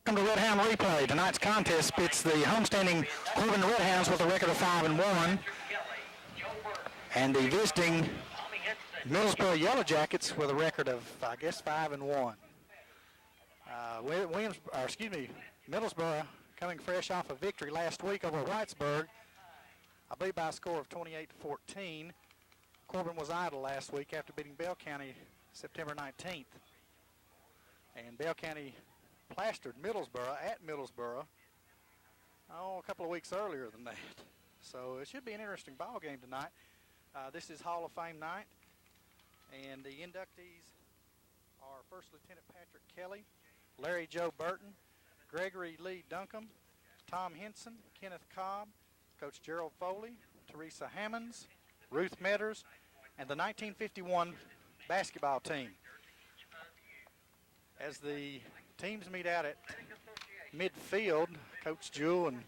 Welcome to Red Hound Replay. Tonight's contest pits the homestanding Corbin Red Hounds with a record of 5-1, and the visiting Middlesboro Yellow Jackets with a record of, I guess, 5-1. Middlesboro coming fresh off a victory last week over Whitesburg, I believe by a score of 28-14. Corbin was idle last week after beating Bell County September 19th, and Bell County plastered Middlesboro at Middlesboro a couple of weeks earlier than that. So it should be an interesting ball game tonight. This is Hall of Fame night, and the inductees are First Lieutenant Patrick Kelly, Larry Joe Burton, Gregory Lee Duncombe, Tom Henson, Kenneth Cobb, Coach Gerald Foley, Teresa Hammonds, Ruth Metters, and the 1951 basketball team. As the teams meet out at midfield, Coach Jewell and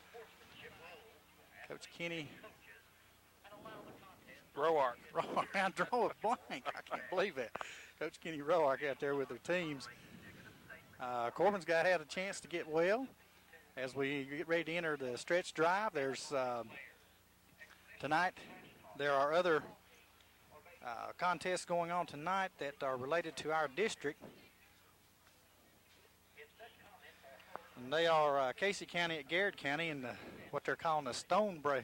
Coach Kenny Roark. I drew a blank. I can't believe it. Coach Kenny Roark out there with their teams. Corbin's got had a chance to get well as we get ready to enter the stretch drive. There's tonight there are other contests going on tonight that are related to our district. And they are Casey County at Garrett County in what they're calling the Stonebreaker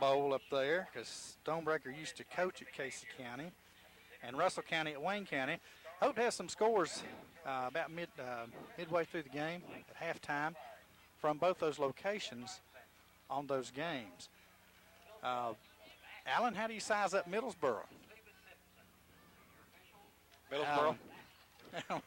Bowl up there, because Stonebreaker used to coach at Casey County, and Russell County at Wayne County. Hope to have some scores about midway through the game at halftime from both those locations on those games. Alan, how do you size up Middlesboro? Middlesboro?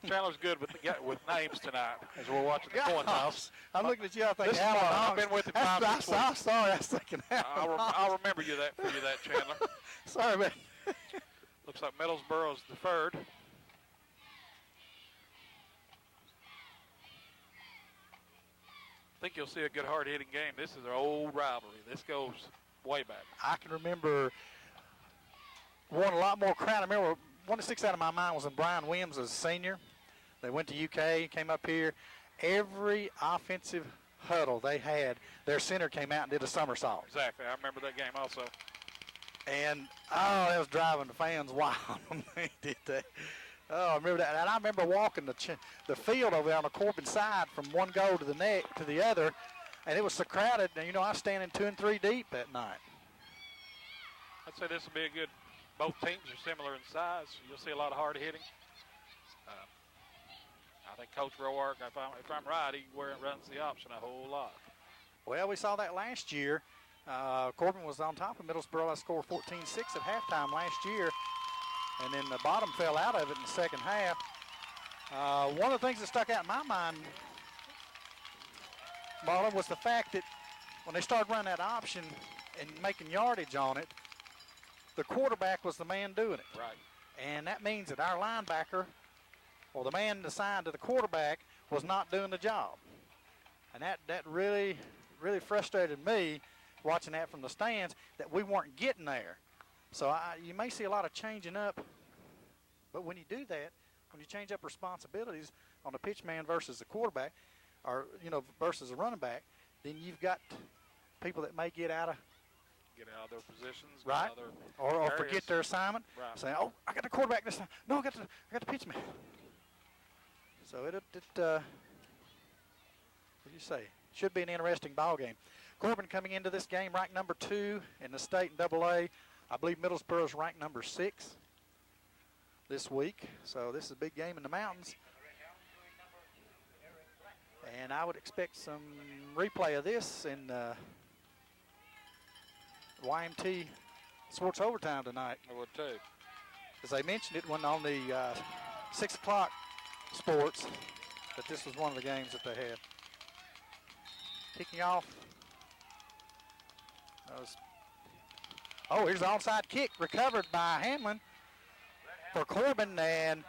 Chandler's good with names tonight as we're watching the coin toss. I'm looking at you. I think Alan. I've been with him 5 I'm sorry. I was thinking Alan. I'll remember you that Chandler. Sorry, man. Looks like Middlesboro's deferred. I think you'll see a good hard-hitting game. This is our old rivalry. This goes way back. I can remember won a lot more crown. I remember one that sticks out of my mind was when Brian Williams was a senior. They went to UK, came up here. Every offensive huddle they had, their center came out and did a somersault. Exactly. I remember that game also. And, that was driving the fans wild when they did that. Oh, I remember that. And I remember walking the field over there on the Corbin side from one goal to the other, and it was so crowded. And, I was standing 2 and 3 deep that night. I'd say this will be a good. Both teams are similar in size. You'll see a lot of hard hitting. I think Coach Roark, if I'm right, he runs the option a whole lot. Well, we saw that last year. Corbin was on top of Middlesboro. I scored 14-6 at halftime last year, and then the bottom fell out of it in the second half. One of the things that stuck out in my mind, Marlon, was the fact that when they started running that option and making yardage on it, the quarterback was the man doing it. Right. And that means that our linebacker, or the man assigned to the quarterback, was not doing the job. And that really, really frustrated me watching that from the stands, that we weren't getting there. So you may see a lot of changing up, but when you do that, when you change up responsibilities on the pitch man versus the quarterback, or versus a running back, then you've got people that may get out of their positions, right? Or forget their assignment. Right. Saying, "Oh, I got the quarterback this time. No, I got the pitch man." So it what do you say? Should be an interesting ball game. Corbin coming into this game ranked number 2 in the state in AA. I believe Middlesboro's ranked number 6 this week. So this is a big game in the mountains. And I would expect some replay of this in YMT Sports Overtime tonight. I would too. As I mentioned, it went on the 6 o'clock sports, but this was one of the games that they had. Kicking off. Here's the onside kick recovered by Hamlin for Corbin, and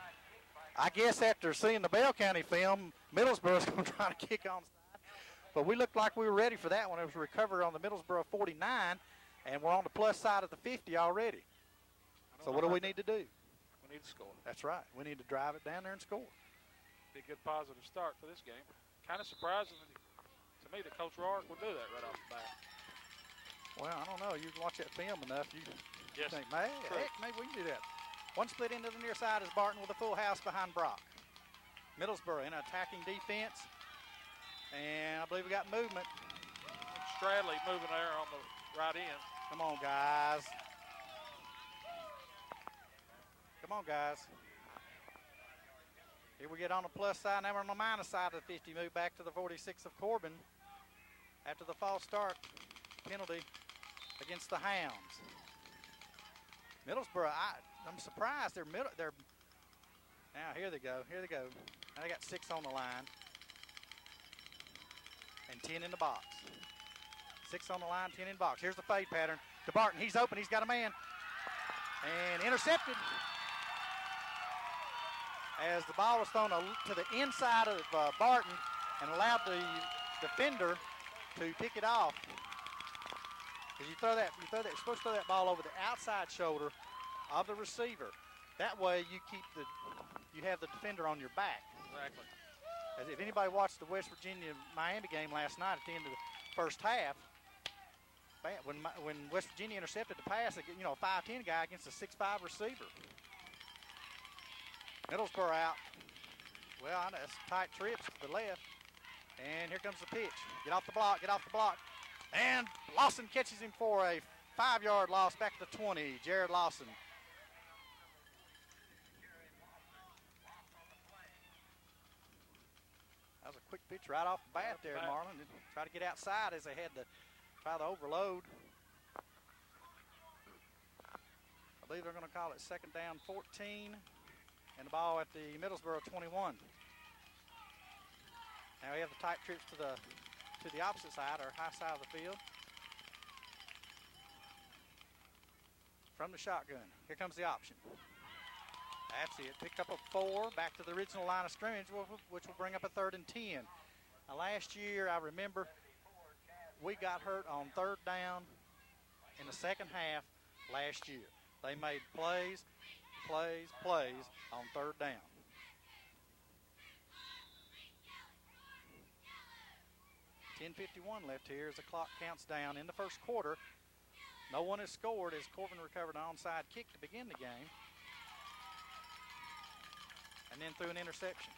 I guess after seeing the Bell County film, Middlesboro's going to try to kick onside. But we looked like we were ready for that one. It was recovered on the Middlesboro 49, and we're on the plus side of the 50 already. So what do we need to do? We need to score. That's right. We need to drive it down there and score. Be a good positive start for this game. Kind of surprising to me that Coach Rourke would do that right off the bat. Well, I don't know. You watch that film enough, you think, man, heck, maybe we can do that. One split into the near side is Barton with a full house behind Brock. Middlesboro in attacking defense. And I believe we got movement. Stradley moving there on the right end. Come on, guys. Come on, guys. Here we get on the plus side. Now we're on the minus side of the 50. Move back to the 46 of Corbin after the false start penalty against the Hounds. Middlesboro, I'm surprised. Now here they go. Here they go. Now they got 6 on the line and 10 in the box. 6 on the line, 10 in the box. Here's the fade pattern to Barton. He's open. He's got a man. And intercepted. As the ball was thrown to the inside of Barton and allowed the defender to pick it off. As you're supposed to throw that ball over the outside shoulder of the receiver. That way you have the defender on your back. Exactly. As if anybody watched the West Virginia-Miami game last night at the end of the first half, when West Virginia intercepted the pass, a 5'10" guy against a 6'5" receiver. Middlesboro out. Well, I know it's tight trips to the left. And here comes the pitch. Get off the block, get off the block. And Lawson catches him for a 5-yard loss back to the 20. Jared Lawson. That was a quick pitch right off the bat there, Marlon. Try to get outside as they had to try the overload. I believe they're going to call it second down 14. And the ball at the Middlesboro 21. Now we have the tight trips to the opposite side, or high side of the field. From the shotgun. Here comes the option. That's it. Picked up a 4, back to the original line of scrimmage, which will bring up a 3rd and 10. Now last year, I remember we got hurt on 3rd down in the second half last year. They made plays on 3rd down. .51 left here as the clock counts down in the first quarter. No one has scored as Corbin recovered an onside kick to begin the game. And then threw an interception.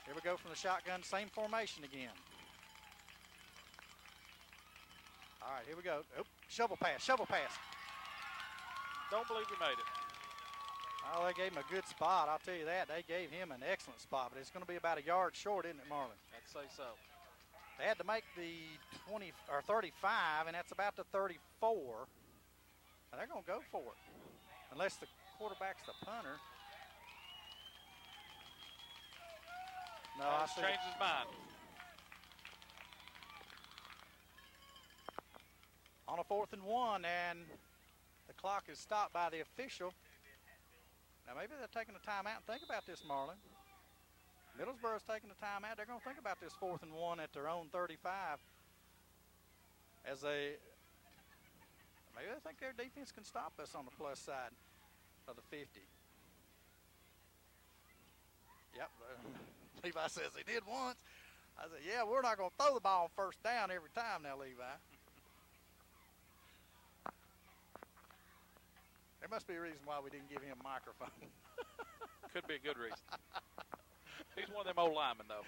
Here we go from the shotgun, same formation again. All right, here we go. Oh, shovel pass. Don't believe he made it. Oh, they gave him a good spot. I'll tell you that. They gave him an excellent spot, but it's going to be about a yard short, isn't it, Marlon? I'd say so. They had to make the 20 or 35, and that's about the 34. Now they're going to go for it, unless the quarterback's the punter. No, I see. Changed his mind. On a 4th and 1, and the clock is stopped by the official. Now maybe they're taking a timeout. Think about this, Marlon. Middlesboro's taking a timeout. They're going to think about this 4th and 1 at their own 35. Maybe they think their defense can stop us on the plus side of the 50. Yep. Levi says they did once. I said, yeah, we're not going to throw the ball on 1st down every time now, Levi. There must be a reason why we didn't give him a microphone. Could be a good reason. He's one of them old linemen, though.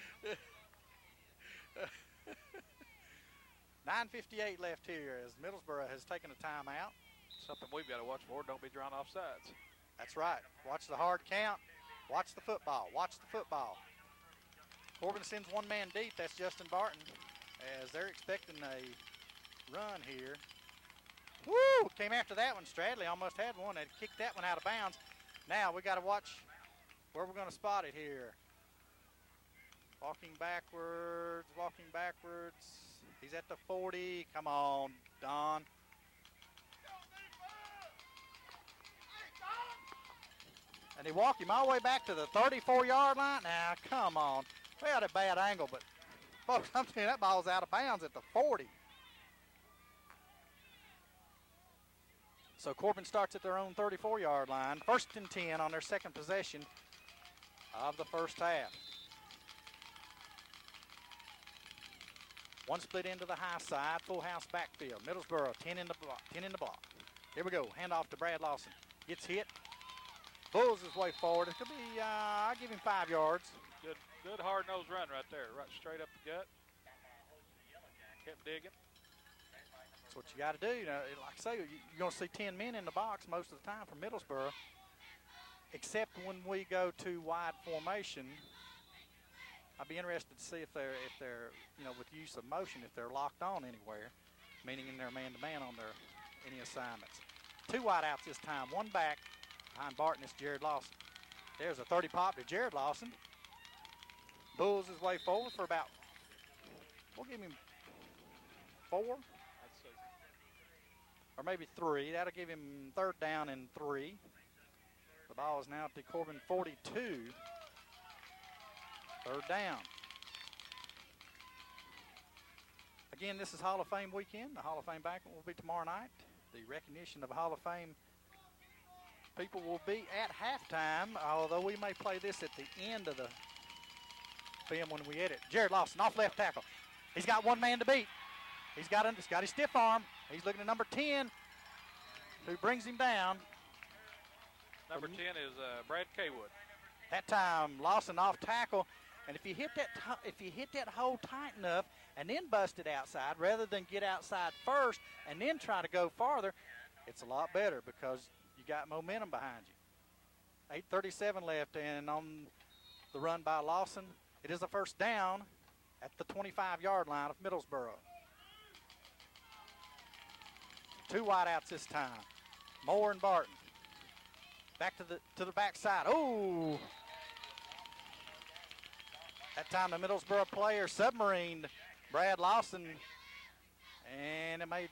9:58 left here as Middlesboro has taken a timeout. Something we've got to watch for. Don't be drawn off sides. That's right. Watch the hard count. Watch the football. Watch the football. Corbin sends one man deep. That's Justin Barton as they're expecting a run here. Woo! Came after that one. Stradley almost had one. They kicked that one out of bounds. Now we got to watch where we're going to spot it here. Walking backwards. He's at the 40. Come on, Don. And they walk him all the way back to the 34-yard line. Now, come on. We had a bad angle, but folks, I'm telling you, that ball's out of bounds at the 40. So Corbin starts at their own 34-yard line. 1st and 10 on their second possession of the first half. One split into the high side, full house backfield. Middlesboro 10 in the block. 10 in the block. Here we go. Handoff to Brad Lawson. Gets hit. Bulls his way forward. It could be, I'll give him 5 yards. Good hard-nosed run right there. Right straight up the gut. Kept digging. That's what you got to do. You know, like I say, you're going to see 10 men in the box most of the time from Middlesboro, except when we go to wide formation. I'd be interested to see if they're with use of motion, if they're locked on anywhere, meaning in their man-to-man on their any assignments. 2 wide outs this time. 1 back behind Barton is Jared Lawson. There's a 30 pop to Jared Lawson. Bulls his way forward for about, we'll give him 4. Or maybe 3. That'll give him 3rd down and 3. The ball is now at the Corbin 42. 3rd down. Again, this is Hall of Fame weekend. The Hall of Fame banquet will be tomorrow night. The recognition of Hall of Fame people will be at halftime, although we may play this at the end of the film when we edit. Jared Lawson off left tackle. He's got 1 man to beat. He's got his stiff arm. He's looking at number 10, who brings him down. Number 10 is Brad Kaywood. That time, Lawson off tackle, and if you hit that hole tight enough and then bust it outside, rather than get outside first and then try to go farther, it's a lot better because you got momentum behind you. 8:37 left, and on the run by Lawson, it is a 1st down at the 25-yard line of Middlesboro. 2 wide outs this time. Moore and Barton. Back to the backside. Oh! That time the Middlesboro player submarined Brad Lawson, and they may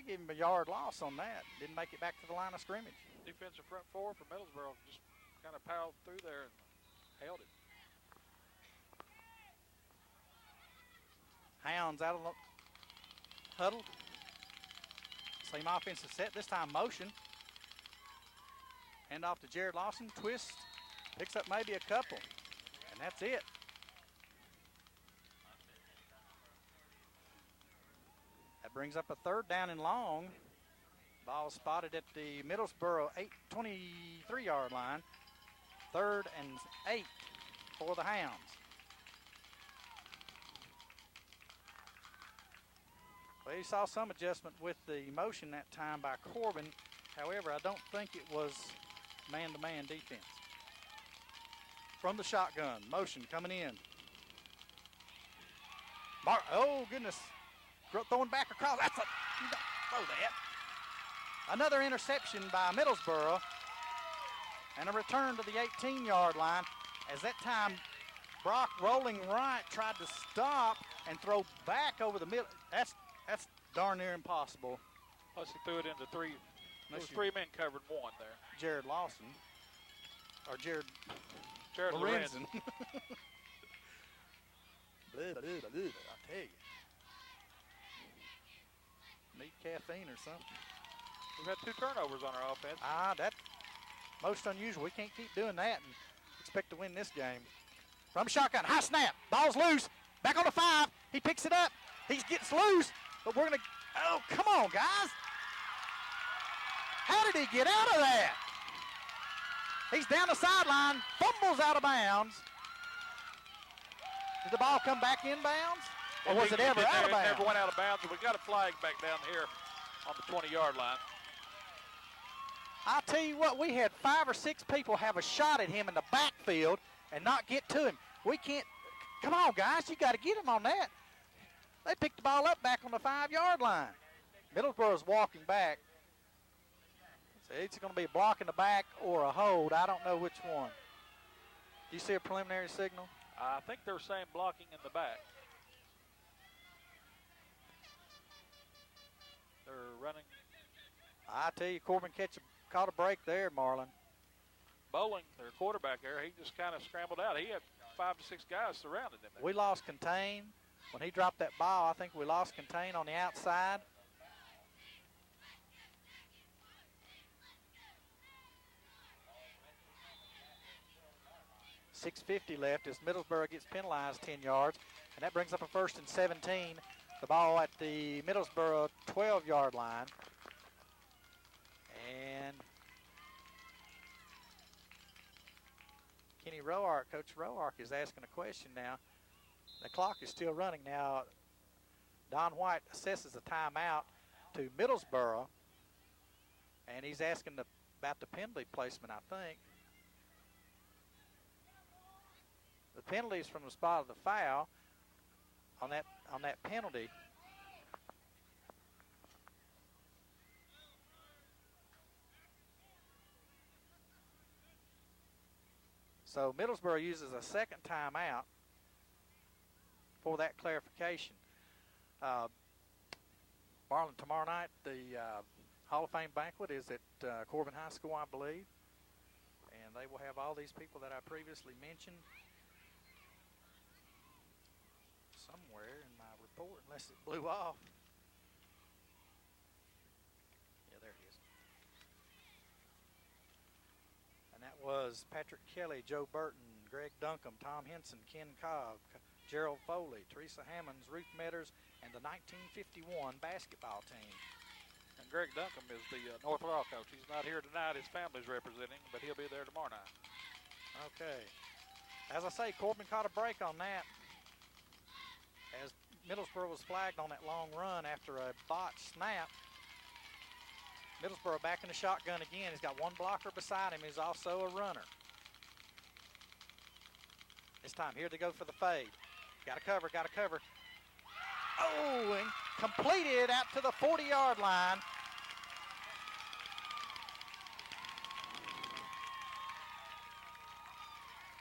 give him a yard loss on that. Didn't make it back to the line of scrimmage. Defensive front 4 for Middlesboro just kind of piled through there and held it. Hounds out of the huddle. Same offensive set, this time motion. Hand off to Jared Lawson, twist, picks up maybe a couple, and that's it. That brings up a 3rd down and long. Ball spotted at the Middlesboro 23-yard line. 3rd and 8 for the Hounds. Well, you saw some adjustment with the motion that time by Corbin. However, I don't think it was man-to-man defense. From the shotgun, motion coming in. Oh, goodness. Throwing back across. You don't throw that. Another interception by Middlesboro. And a return to the 18-yard line. As that time, Brock rolling right tried to stop and throw back over the middle. That's darn near impossible. Plus he threw it into 3. There was 3 men covered 1 there. Jared Lawson. Or Jared Lorenzen. I tell you. Need caffeine or something. We've had 2 turnovers on our offense. That's most unusual. We can't keep doing that and expect to win this game. From shotgun, high snap. Ball's loose. Back on the 5. He picks it up. He gets loose. But we're going to, oh, come on, guys. How did he get out of that? He's down the sideline, fumbles out of bounds. Did the ball come back in bounds? Or was it ever out of bounds? It never went out of bounds, and we got a flag back down here on the 20-yard line. I'll tell you what, we had 5 or 6 people have a shot at him in the backfield and not get to him. We can't, come on, guys, you got to get him on that. They picked the ball up back on the 5-yard line. Middlesboro's walking back. So it's going to be a block in the back or a hold. I don't know which one. Do you see a preliminary signal? I think they're saying blocking in the back. They're running. I tell you, Corbin caught a break there, Marlon. Bowling, their quarterback there, he just kind of scrambled out. He had 5 to 6 guys surrounding him there. We lost contain. When he dropped that ball, I think we lost contain on the outside. 6:50 left as Middlesboro gets penalized 10 yards, and that brings up a 1st and 17. The ball at the Middlesboro 12-yard line. And Kenny Roark, Coach Roark, is asking a question now. The clock is still running now. Don White assesses a timeout to Middlesboro, and he's asking about the penalty placement, I think. The penalty is from the spot of the foul on that penalty. So Middlesboro uses a second timeout for that clarification. Marlon, tomorrow night, the Hall of Fame banquet is at Corbin High School, I believe. And they will have all these people that I previously mentioned somewhere in my report, unless it blew off. Yeah, there it is. And that was Patrick Kelly, Joe Burton, Greg Duncombe, Tom Henson, Ken Cobb, Gerald Foley, Teresa Hammonds, Ruth Metters, and the 1951 basketball team. And Greg Duncombe is the North Laurel coach. He's not here tonight. His family's representing, but he'll be there tomorrow night. Okay. As I say, Corbin caught a break on that as Middlesboro was flagged on that long run after a botched snap. Middlesboro back in the shotgun again. He's got one blocker beside him. He's also a runner. This time, here they go for the fade. Got to cover, got to cover. Oh, and completed out to the 40-yard line.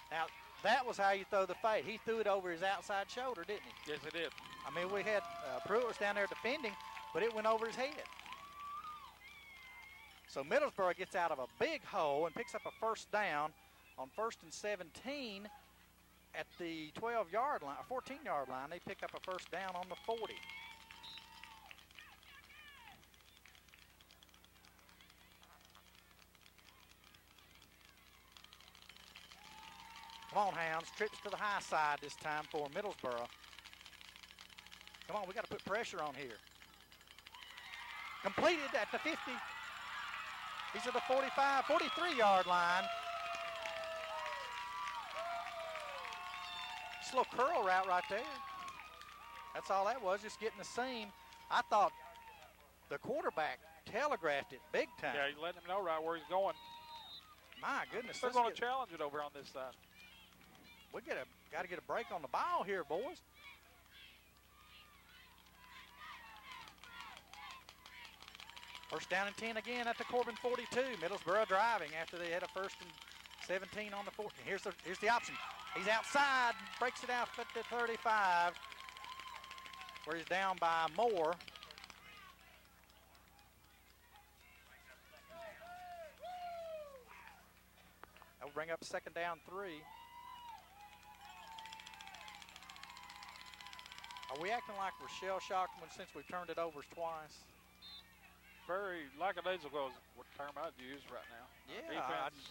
Now, that was how you throw the fade. He threw it over his outside shoulder, didn't he? Yes, he did. I mean, we had Pruitt was down there defending, but it went over his head. So Middlesboro gets out of a big hole and picks up a first down on 1st and 17 at the 12-yard line, 14-yard line. They pick up a first down on the 40. Come on, Hounds. Trips to the high side this time for Middlesboro. Come on, we got to put pressure on here. Completed at the 50. These are the 45, 43-yard line. Just a little curl route right there. That's all that was, just getting the seam. I thought the quarterback telegraphed it big time. Yeah, you letting him know right where he's going. My goodness. They're going to challenge it over on this side. We got to get a break on the ball here, boys. First down and 10 again at the Corbin 42. Middlesboro driving after they had a 1st and 17 on the 14. Here's the option. He's outside, breaks it out at the 35, where he's down by Moore. That will bring up 2nd down 3. Are we acting like we're shell-shocked since we've turned it over twice? Very lackadaisical is what term I'd use right now. Yeah. Defense,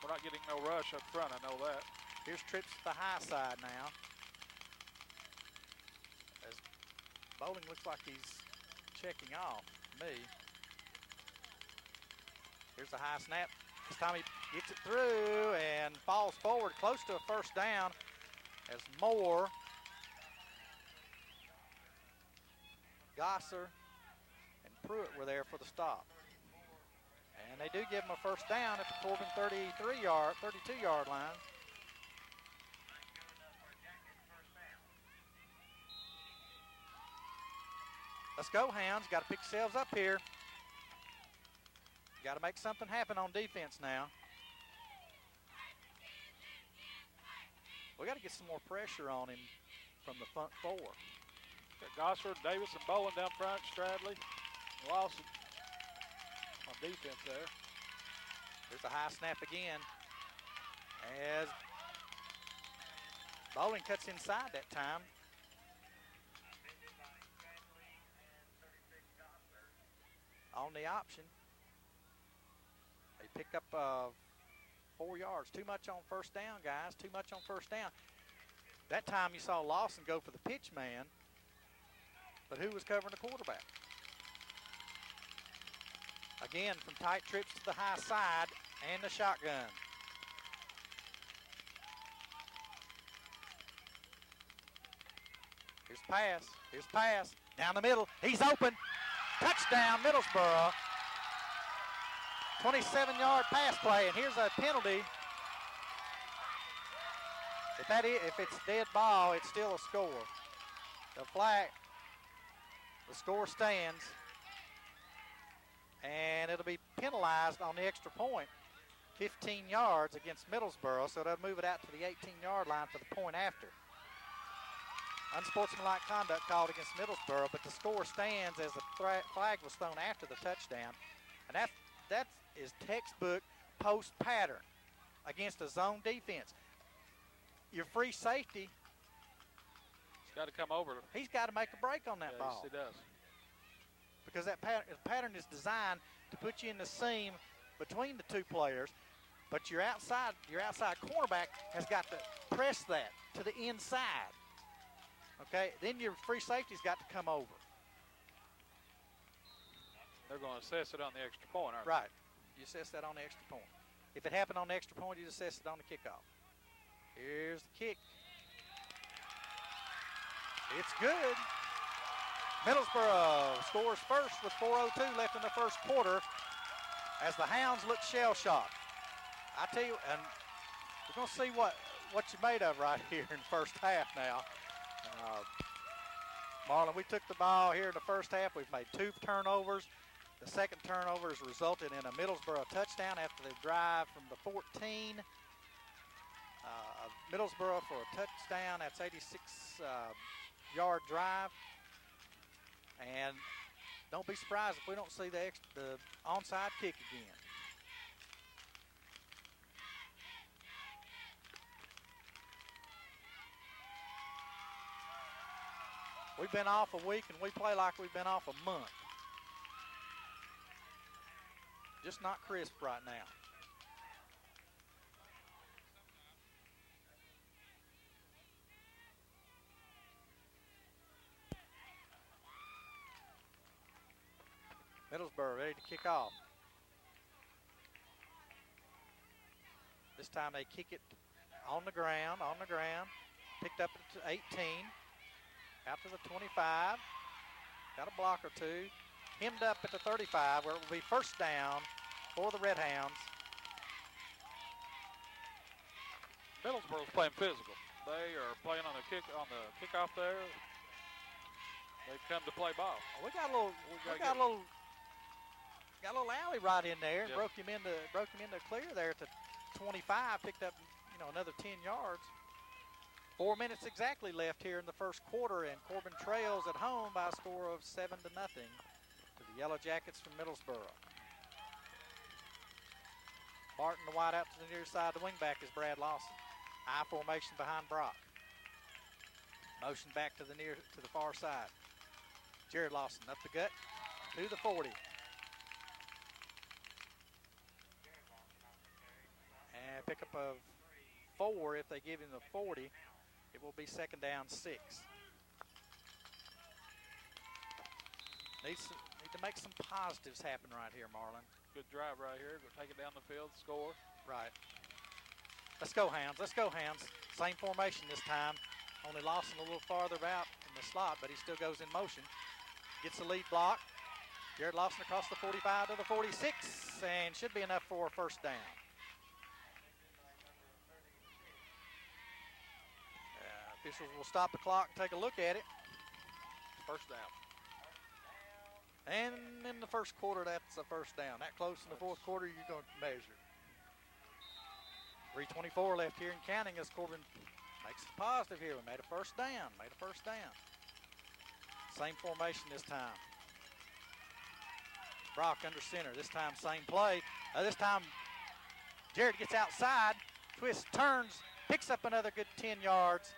we're not getting no rush up front, I know that. Here's trips to the high side now. As Bowling looks like he's checking off me. Here's the high snap. This time he gets it through and falls forward close to a first down as Moore, Gosser, and Pruitt were there for the stop. And they do give him a first down at the Corbin 32-yard line. Let's go, Hounds. Got to pick yourselves up here. Got to make something happen on defense now. We got to get some more pressure on him from the front 4. Gosser, Davis, and Bowen down front. Stradley, Lawson on defense there. There's a high snap again as Bowling cuts inside that time. On the option. They pick up a 4 yards. Too much on first down, guys. Too much on first down. That time you saw Lawson go for the pitch man, but who was covering the quarterback? Again, from tight trips to the high side and the shotgun. Here's pass. Here's pass. Down the middle. He's open. Touchdown, Middlesboro. 27-yard pass play, and here's a penalty. If it's dead ball, it's still a score. The flag, the score stands, and it'll be penalized on the extra point. 15 yards against Middlesboro, so they'll move it out to the 18-yard line for the point after. Unsportsmanlike conduct called against Middlesboro, but the score stands as the flag was thrown after the touchdown. And that is textbook post pattern against a zone defense. Your free safety, he's got to come over. He's got to make a break on that ball. Yes, he does. Because that pattern is designed to put you in the seam between the two players, but your outside cornerback has got to press that to the inside. Okay, then your free safety's got to come over. They're going to assess it on the extra point, aren't they? Right. You assess that on the extra point. If it happened on the extra point, you assess it on the kickoff. Here's the kick. It's good. Middlesboro scores first with 4:02 left in the first quarter as the Hounds look shell-shocked. I tell you, and we're going to see what you're made of right here in the first half now. Marlon, we took the ball here in the first half. We've made 2 turnovers. The second turnover has resulted in a Middlesboro touchdown after the drive from the 14. Middlesboro for a touchdown. That's 86-yard drive. And don't be surprised if we don't see the onside kick again. We've been off a week, and we play like we've been off a month. Just not crisp right now. Middlesboro ready to kick off. This time they kick it on the ground. Picked up at 18. Out to the 25. Got a block or two. Hemmed up at the 35, where it will be first down for the Red Hounds. Middlesboro's playing physical. They are playing on the kickoff there. They've come to play ball. We got a little alley right in there. Yep. Broke him into clear there at the 25. Picked up another 10 yards. 4 minutes exactly left here in the first quarter, and Corbin trails at home by a score of 7-0 to the Yellow Jackets from Middlesboro. Barton, the wide out to the near side. The wingback is Brad Lawson. I formation behind Brock. Motion back to the far side. Jared Lawson up the gut to the 40. And pick up of 4 if they give him the 40. It will be second down 6. Need to make some positives happen right here, Marlon. Good drive right here. Go take it down the field, score. Right. Let's go, Hounds. Let's go, Hounds. Same formation this time. Only Lawson a little farther out in the slot, but he still goes in motion. Gets the lead block. Jared Lawson across the 45 to the 46, and should be enough for a first down. Officials will stop the clock and take a look at it. First down. And in the first quarter, that's a first down. That close in the fourth quarter, you're going to measure. 3:24 left here in counting as Corbin makes it positive here. We made a first down. Same formation this time. Brock under center. This time, same play. This time, Jared gets outside, twists, turns, picks up another good 10 yards.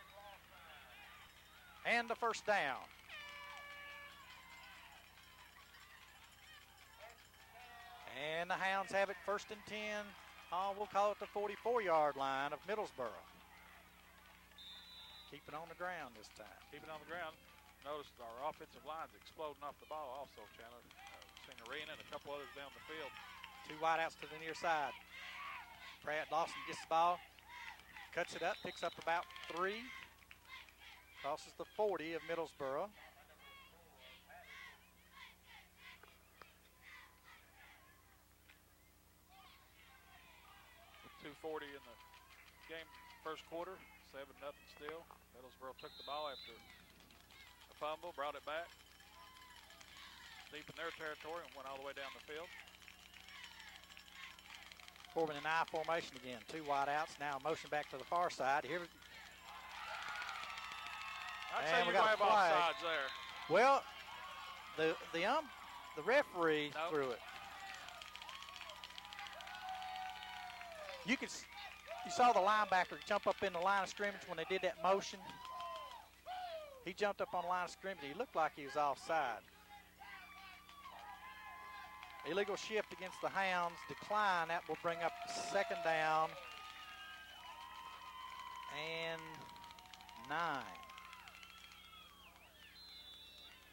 And the first down. And the Hounds have it first and 10 We'll call it the 44-yard line of Middlesboro. Keep it on the ground this time. Keep it on the ground. Notice our offensive line's exploding off the ball also, Chandler. Seen Arena and a couple others down the field. 2 wideouts to the near side. Pratt Lawson gets the ball, cuts it up, picks up about 3. Crosses the 40 of Middlesboro. With 2:40 in the game, first quarter, 7-0 still. Middlesboro took the ball after a fumble, brought it back deep in their territory and went all the way down the field. Corbin in I formation again. 2 wideouts. Now motion back to the far side. Here. I'd say you might have offsides there. Well, the referee threw it. You saw the linebacker jump up in the line of scrimmage when they did that motion. He jumped up on the line of scrimmage. He looked like he was offside. Illegal shift against the Hounds. Decline. That will bring up 2nd down and 9.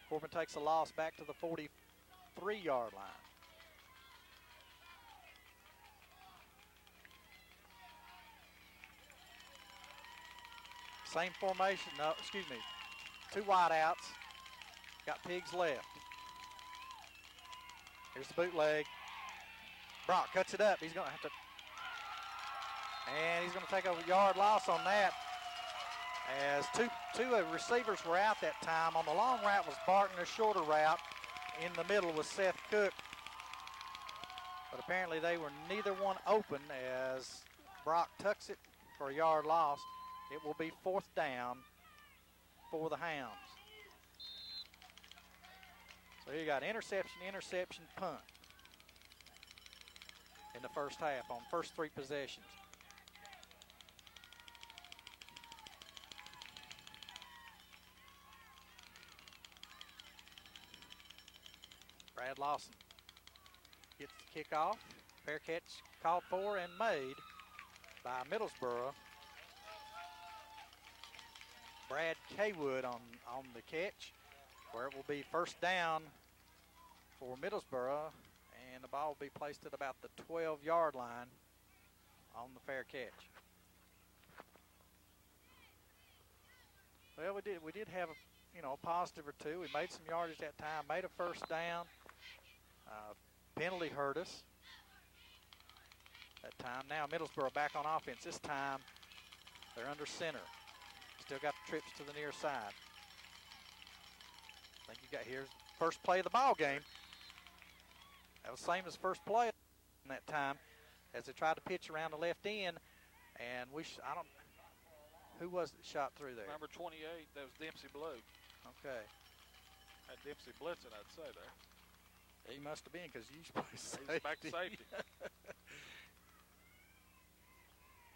Corbin takes a loss back to the 43-yard line. Same formation. No, excuse me. 2 wideouts. Got pigs left. Here's the bootleg. Brock cuts it up. He's going to have to. And he's going to take a yard loss on that. As two receivers were out that time. On the long route was Barton, a shorter route. In the middle was Seth Cook. But apparently they were neither one open as Brock tucks it for a yard loss. It will be 4th down for the Hounds. So you got interception, interception, punt in the first half on first 3 possessions. Brad Lawson gets the kickoff. Fair catch called for and made by Middlesboro. Brad Kaywood on the catch, where it will be 1st down for Middlesboro, and the ball will be placed at about the 12-yard line on the fair catch. Well, we did have a positive or 2. We made some yardage that time, made a 1st down. Penalty hurt us that time. Now Middlesboro back on offense. This time they're under center. Still got the trips to the near side. I think you got here's the first play of the ball game. That was the same as first play in that time as they tried to pitch around the left end, and who was it shot through there? Number 28, that was Dempsey Blue. Okay. Had Dempsey blitzing, I'd say there. He must have been because you play safety. He's back to safety.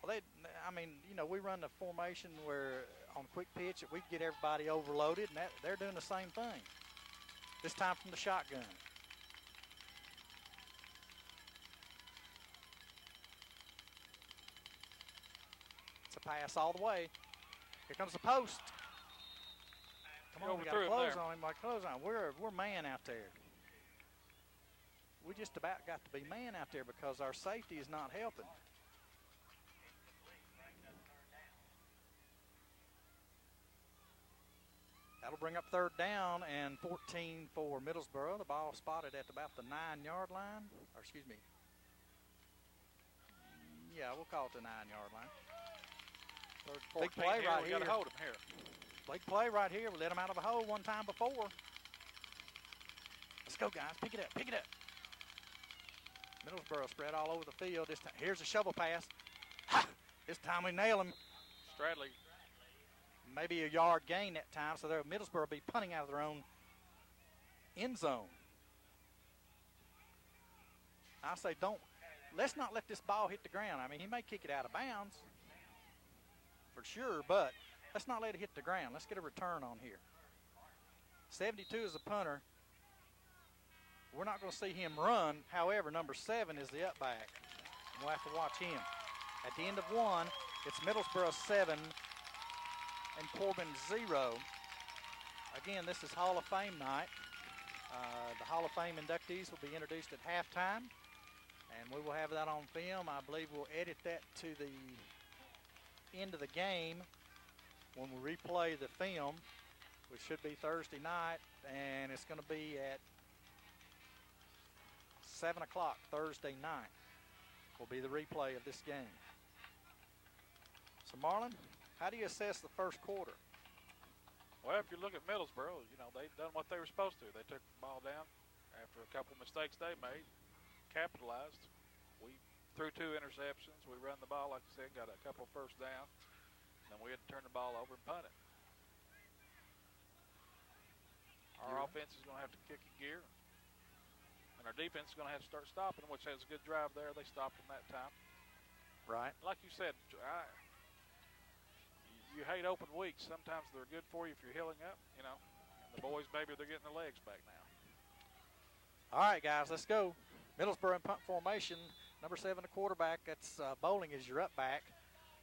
Well, we run the formation where on quick pitch that we get everybody overloaded, and they're doing the same thing. This time from the shotgun. It's a pass all the way. Here comes the post. Come on, we got to close on him. We're man out there. We just about got to be man out there because our safety is not helping. That'll bring up 3rd down and 14 for Middlesboro. The ball spotted at about the 9-yard line. Or excuse me. Yeah, we'll call it the 9-yard line. Big play right here. We got to hold him here. Big play right here. We let him out of a hole one time before. Let's go, guys. Pick it up. Pick it up. Middlesboro spread all over the field. This time, here's a shovel pass. Ha! This time we nail him. Stradley. Maybe a yard gain that time, so Middlesboro will be punting out of their own end zone. I say let's not let this ball hit the ground. I mean, he may kick it out of bounds for sure, but let's not let it hit the ground. Let's get a return on here. 72 is a punter. We're not going to see him run. However, number 7 is the up back. We'll have to watch him. At the end of one, it's Middlesboro 7 and Corbin 0. Again, this is Hall of Fame night. The Hall of Fame inductees will be introduced at halftime, and we will have that on film. I believe we'll edit that to the end of the game when we replay the film, which should be Thursday night, and it's going to be at 7 o'clock Thursday night will be the replay of this game. So, Marlon, how do you assess the first quarter? Well, if you look at Middlesboro, you know, they've done what they were supposed to. They took the ball down after a couple of mistakes they made, capitalized. We threw 2 interceptions. We run the ball, like I said, got a couple first down. And we had to turn the ball over and punt it. Our offense is going to have to kick a gear. And our defense is going to have to start stopping, which has a good drive there. They stopped in that time. Right. Like you said, you hate open weeks. Sometimes they're good for you if you're healing up, you know. And the boys, maybe they're getting their legs back now. All right, guys, let's go. Middlesboro in punt formation. Number 7, the quarterback. That's Bowling is your up back.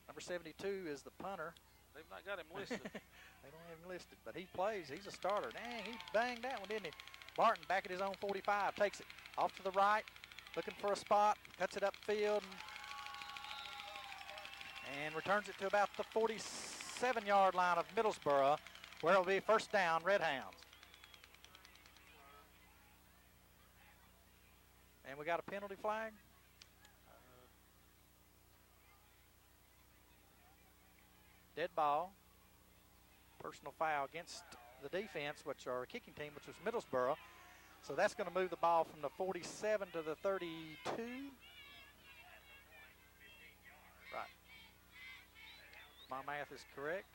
Number 72 is the punter. They've not got him listed. They don't have him listed, but he plays. He's a starter. Dang, he banged that one, didn't he? Barton back at his own 45. Takes it off to the right, looking for a spot. Cuts it upfield and returns it to about the 47-yard line of Middlesboro, where it'll be first down, Red Hounds. And we got a penalty flag. Dead ball. Personal foul against the defense, which are a kicking team, which was Middlesboro. So that's going to move the ball from the 47 to the 32. Right. My math is correct.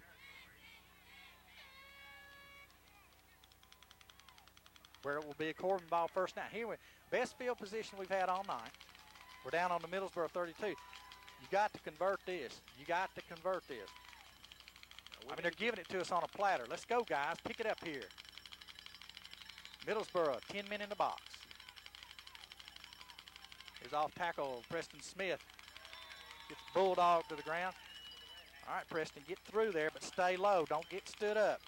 Where it will be a Corbin ball first down. Here, best field position we've had all night. We're down on the Middlesboro 32. You got to convert this. You got to convert this. I mean, they're giving it to us on a platter. Let's go, guys. Pick it up here. Middlesboro, 10 men in the box. Here's off tackle, Preston Smith. Gets bulldog to the ground. All right, Preston, get through there, but stay low. Don't get stood up.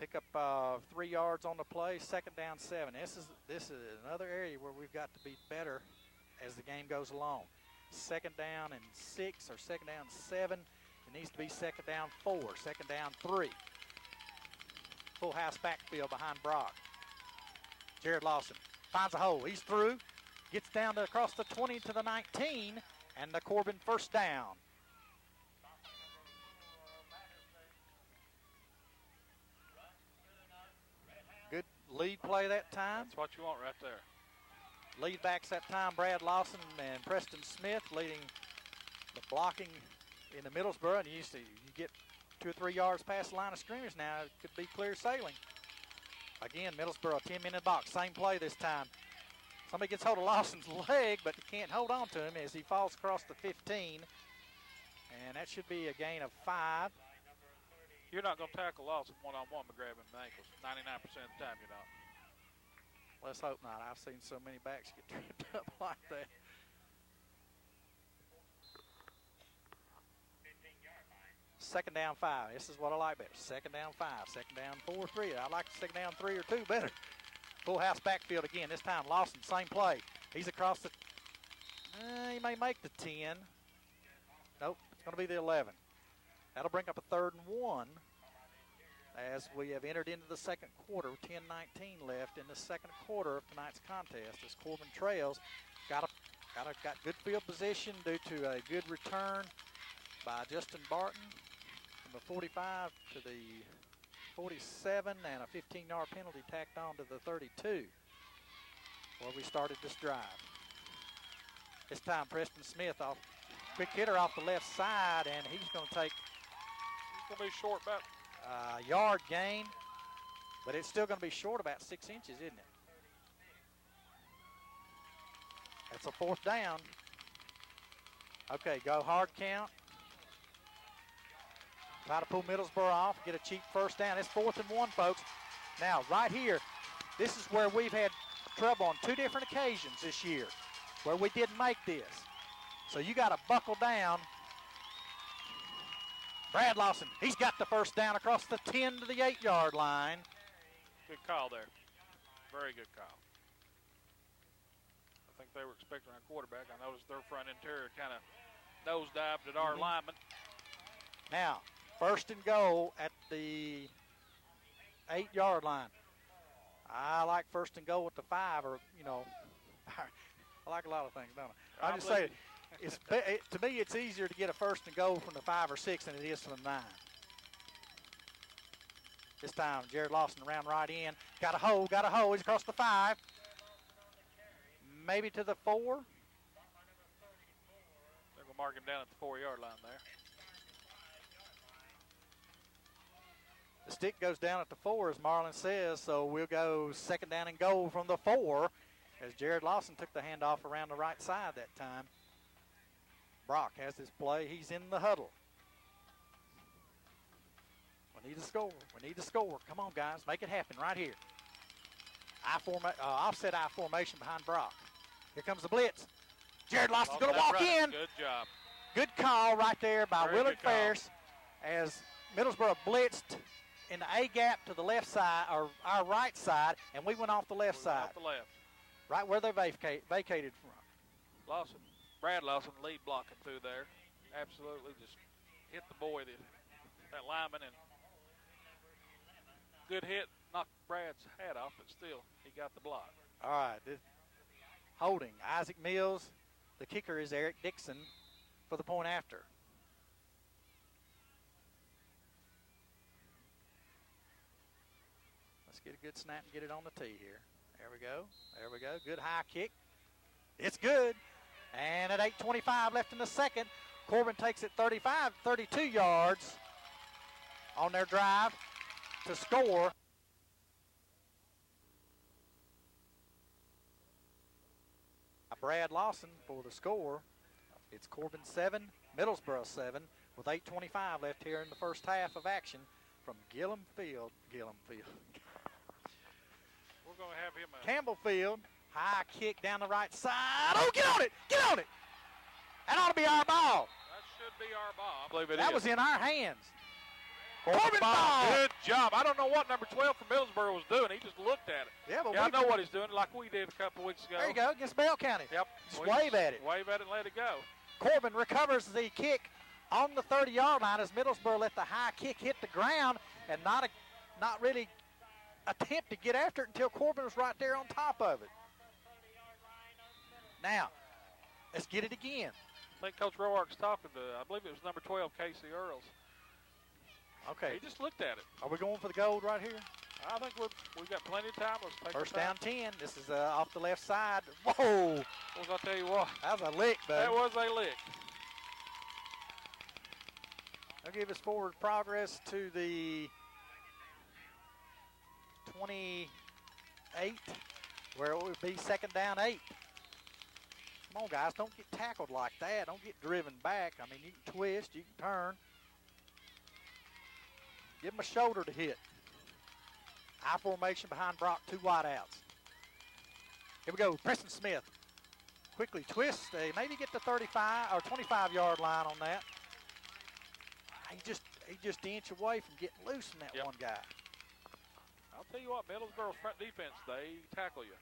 Pick up 3 yards on the play, second down 7. This is another area where we've got to be better as the game goes along. Second down and 6 or second down 7. It needs to be second down 4, second down 3. Full house backfield behind Brock. Jared Lawson finds a hole. He's through. Gets down to across the 20 to the 19, and the Corbin first down. Good lead play that time. That's what you want right there. Lead backs that time, Brad Lawson and Preston Smith leading the blocking in the Middlesboro. And you get 2 or 3 yards past the line of scrimmage now, it could be clear sailing. Again, Middlesboro, 10-minute box, same play this time. Somebody gets hold of Lawson's leg, but can't hold on to him as he falls across the 15. And that should be a gain of 5. You're not going to tackle Lawson one-on-one by grabbing the ankles. 99% of the time you're not. Let's hope not. I've seen so many backs get tripped up like that. Second down 5. This is what I like better. Second down 5. Second down 4, 3. I like second down 3 or 2 better. Full house backfield again. This time Lawson, same play. He's across the. He may make the 10. Nope, it's going to be the 11. That'll bring up a 3rd and 1. As we have entered into the second quarter, 10:19 left in the second quarter of tonight's contest. As Corbin trails, got good field position due to a good return by Justin Barton from the 45 to the 47, and a 15-yard penalty tacked on to the 32, where we started this drive. This time, Preston Smith off, quick hitter off the left side, and he's going to take. He's going to be short back. Yard gain, but it's still going to be short about 6 inches, isn't it? That's a 4th down. Okay, go hard count. Try to pull Middlesboro off, get a cheap first down. It's 4th and 1, folks. Now, right here, this is where we've had trouble on 2 different occasions this year where we didn't make this. So you got to buckle down. Brad Lawson, he's got the first down across the 10 to the 8-yard line. Good call there. Very good call. I think they were expecting our quarterback. I noticed their front interior kind of nosedived at our lineman. Now, first and goal at the 8-yard line. I like first and goal with the 5, or, you know, I like a lot of things, don't I? I'm just saying, to me, it's easier to get a first and goal from the 5 or 6 than it is from the 9. This time, Jared Lawson around right in. Got a hole. He's across the 5. Maybe to the 4. They're going to mark him down at the 4-yard line there. The stick goes down at the 4, as Marlon says, so we'll go second down and goal from the 4, as Jared Lawson took the handoff around the right side that time. Brock has his play. He's in the huddle. We need to score. We need to score. Come on, guys. Make it happen right here. Offset I formation behind Brock. Here comes the blitz. Jared Lawson's going to walk in. Good job. Good call right there by Very Willard good call. Ferris as Middlesboro blitzed in the A gap to the left side, or our right side, and we went off the left side. Off the left. Right where they vacated from. Brad Lawson lead blocking through there. Absolutely just hit the boy, that lineman, and good hit. Knocked Brad's hat off, but still, he got the block. All right. Holding. Isaac Mills. The kicker is Eric Dixon for the point after. Let's get a good snap and get it on the tee here. There we go. There we go. Good high kick. It's good. And at 8:25 left in the second, Corbin takes it 32 yards on their drive to score. Brad Lawson for the score. It's Corbin 7, Middlesboro 7, with 8:25 left here in the first half of action from Gillum Field. We're going to have him Campbell Field, high kick down the right side. Oh, get on it! Get on it! That ought to be our ball. That should be our ball. I believe it is. That was in our hands. Corbin ball. Good job. I don't know what number 12 from Middlesboro was doing. He just looked at it. Yeah, but I know what he's doing, like we did a couple of weeks ago. There you go, against Bell County. Yep. Just wave at it. Wave at it and let it go. Corbin recovers the kick on the 30-yard line as Middlesboro let the high kick hit the ground and not really attempt to get after it until Corbin was right there on top of it. Now, let's get it again. I think Coach Roark's talking to, I believe it was number 12, Casey Earls. Okay. He just looked at it. Are we going for the gold right here? I think we've got plenty of time. Let's take First our down time. 10. This is off the left side. Whoa. Well, I'll tell you what. That was a lick, buddy. That was a lick. They'll give us forward progress to the 28, where it would be second down 8. Come on, guys. Don't get tackled like that. Don't get driven back. I mean, you can twist. You can turn. Give him a shoulder to hit. I formation behind Brock, 2 wideouts. Here we go, Preston Smith. Quickly twists. They maybe get to 35 or 25-yard line on that. He just an inch away from getting loose from that one guy. I'll tell you what, Middlesboro front defense, they tackle you.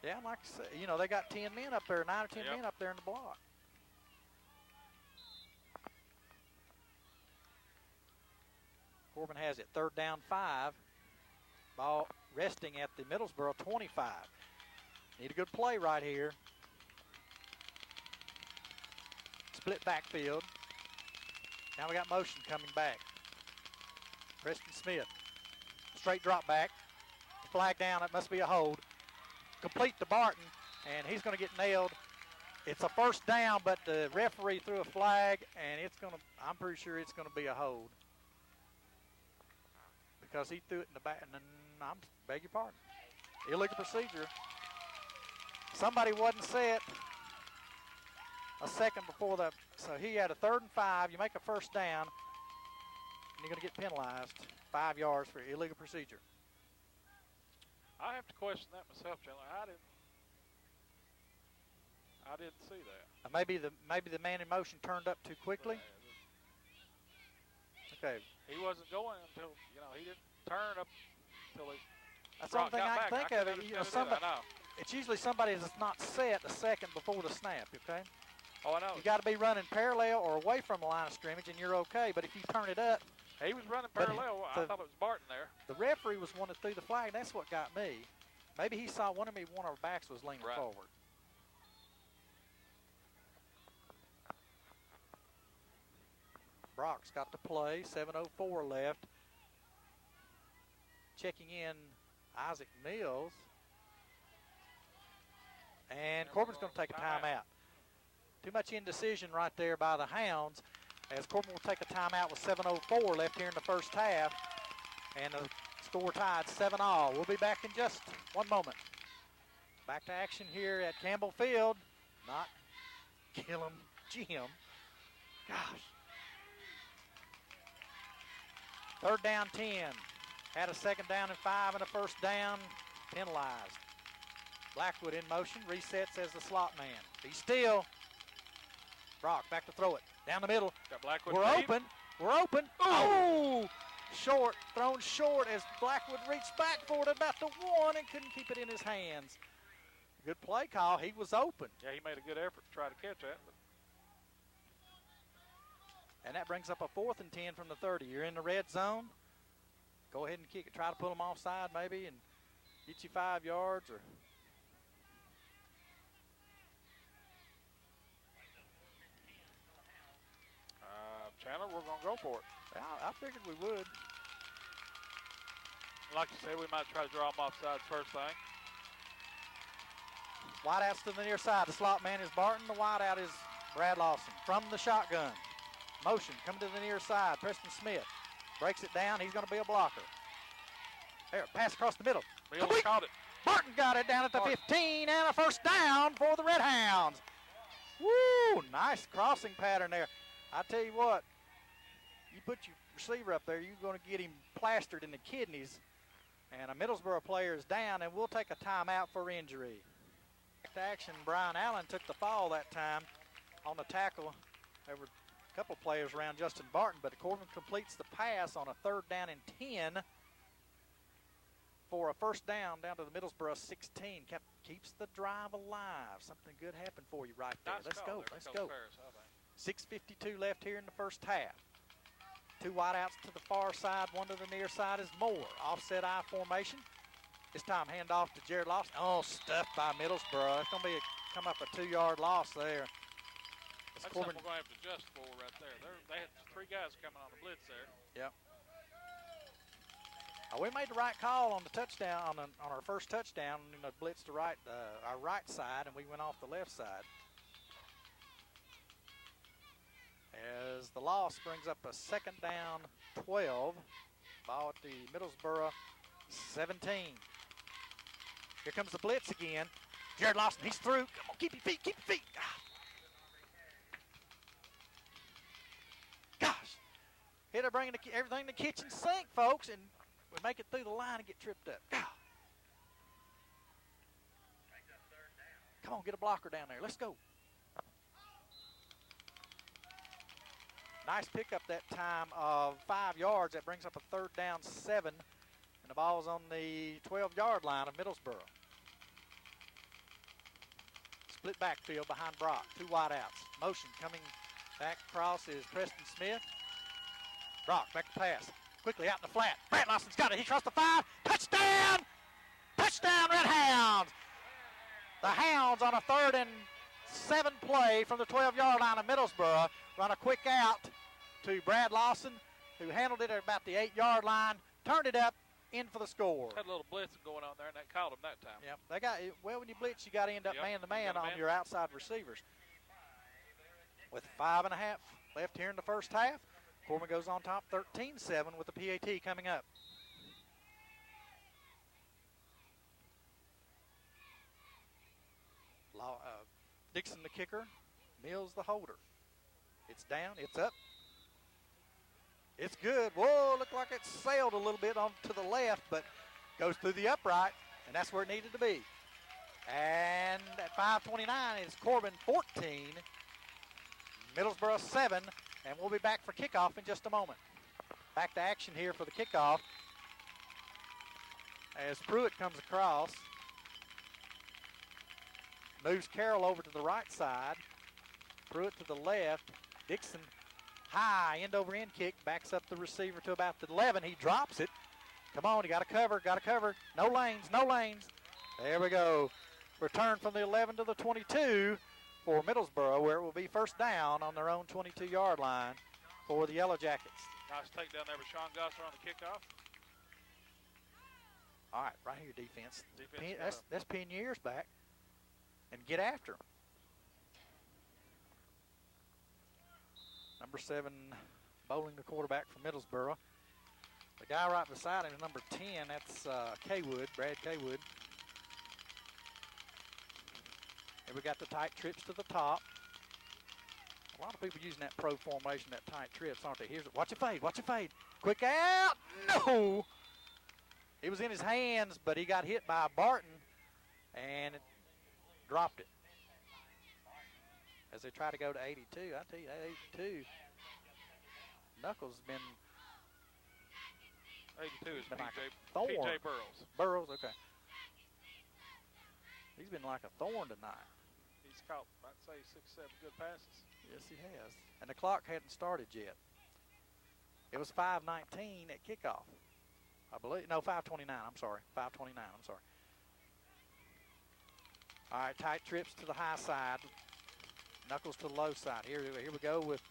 Yeah, like I say, you know, they got 10 men up there, 9 or 10 men up there in the block. Corbin has it third down 5. Ball resting at the Middlesboro 25. Need a good play right here. Split backfield. Now we got motion coming back. Preston Smith. Straight drop back. Flag down. It must be a hold. Complete to Barton, and he's going to get nailed. It's a first down, but the referee threw a flag, and I'm pretty sure it's going to be a hold. Because he threw it in the back, and I beg your pardon. Illegal procedure. Somebody wasn't set a second before so he had a 3rd and 5. You make a first down, and you're going to get penalized 5 yards for illegal procedure. I have to question that myself, Chandler. I didn't see that. Maybe the man in motion turned up too quickly. Okay. He wasn't going until, he didn't turn up until he. That's the only thing I can think of. I know. It's usually somebody that's not set a second before the snap, okay? Oh, I know. You got to be running parallel or away from the line of scrimmage, and you're okay. But if you turn it up. He was running parallel. I thought it was Barton there. The referee was one that threw the flag. That's what got me. Maybe he saw one of our backs was leaning forward. Brock's got to play. 7:04 left. Checking in Isaac Mills. And Corbin's going to take a timeout. Too much indecision right there by the Hounds, as Corbin will take a timeout with 7:04 left here in the first half. And the score tied 7-all. We'll be back in just one moment. Back to action here at Campbell Field. Not Gillum Jim. Gosh. 3rd down 10. Had a 2nd down and 5 and a 1st down. Penalized. Blackwood in motion. Resets as the slot man. He's still. Brock back to throw it. Down the middle. Got Blackwood. We're open. We're open. Oh! Short. Thrown short as Blackwood reached back for it about the 1 and couldn't keep it in his hands. Good play call. He was open. Yeah, he made a good effort to try to catch that. And that brings up a 4th and 10 from the 30. You're in the red zone. Go ahead and kick it. Try to pull them offside maybe and get you 5 yards or. Chandler, we're going to go for it. I figured we would. Like you said, we might try to draw them offside first thing. Wideouts to the near side. The slot man is Barton. The wideout is Brad Lawson from the shotgun. Motion coming to the near side. Preston Smith breaks it down. He's going to be a blocker. There, pass across the middle. Mills caught it. Barton got it down at the 15 and a 1st down for the Red Hounds. Woo! Nice crossing pattern there. I tell you what, you put your receiver up there, you're going to get him plastered in the kidneys. And a Middlesboro player is down, and we'll take a timeout for injury. Back to action, Brian Allen took the fall that time on the tackle. There were a couple players around Justin Barton, but Corbin completes the pass on a 3rd down and 10 for a 1st down to the Middlesboro 16. Keeps the drive alive. Something good happened for you right there. Let's go. 6:52 left here in the first half. 2 wideouts to the far side, 1 to the near side is Moore. Offset I formation. This time handoff to Jared Lawson. Oh, stuffed by Middlesboro. It's going to come up a 2-yard loss there. That's something we're going to have to adjust for right there. They had 3 guys coming on the blitz there. Yep. We made the right call on the touchdown, on our first touchdown, blitz to our right side, and we went off the left side. As the loss brings up a 2nd down 12. Ball at the Middlesboro 17. Here comes the blitz again. Jared Lawson, he's through. Come on, keep your feet, keep your feet. Gosh. Here they're bringing everything to kitchen sink, folks, and we make it through the line and get tripped up. Come on, get a blocker down there. Let's go. Nice pickup that time of 5 yards. That brings up a 3rd down 7. And the ball's on the 12-yard line of Middlesboro. Split backfield behind Brock. 2 wideouts. Motion coming back across is Preston Smith. Brock back to pass. Quickly out in the flat. Brad Lawson's got it. He crossed the 5. Touchdown! Touchdown, Red Hounds! The Hounds on a 3rd and 7 play from the 12-yard line of Middlesboro run a quick out to Brad Lawson, who handled it at about the 8-yard line, turned it up, in for the score. Had a little blitzing going on there, and that caught him that time. Yep. When you blitz, you got to end up man-to-man on your outside receivers. With 5.5 left here in the first half, Corbin goes on top 13-7 with the PAT coming up. Dixon the kicker, Mills the holder. It's down, it's up. It's good. Whoa, looked like it sailed a little bit on to the left, but goes through the upright and that's where it needed to be. And at 5:29, it's Corbin 14, Middlesboro 7, and we'll be back for kickoff in just a moment. Back to action here for the kickoff as Pruitt comes across. Moves Carroll over to the right side. Pruitt to the left. Dixon, high end-over-end kick, backs up the receiver to about the 11. He drops it. Come on, he got to cover, got to cover. No lanes, no lanes. There we go. Return from the 11 to the 22 for Middlesboro, where it will be first down on their own 22-yard line for the Yellow Jackets. Nice takedown there with Sean Gosser on the kickoff. All right, right here, defense. That's pin your ears back and get after him. Number 7, Bowling, the quarterback for Middlesboro. The guy right beside him is number 10. That's Kaywood, Brad Kaywood. And we got the tight trips to the top. A lot of people using that pro formation, that tight trips, aren't they? Here's it. Watch it fade, watch it fade. Quick out. No! It was in his hands, but he got hit by Barton and it dropped it. As they try to go to 82, I tell you, that 82. Knuckles has been 82 is been like a PJ thorn. Burrows. Burrows, okay. He's been like a thorn tonight. He's caught, I'd say, 6, 7 good passes. Yes, he has. And the clock hadn't started yet. It was 5:19 at kickoff, I believe. No, 5:29. I'm sorry. 5:29. I'm sorry. All right, tight trips to the high side. Knuckles to the low side. Here we go with,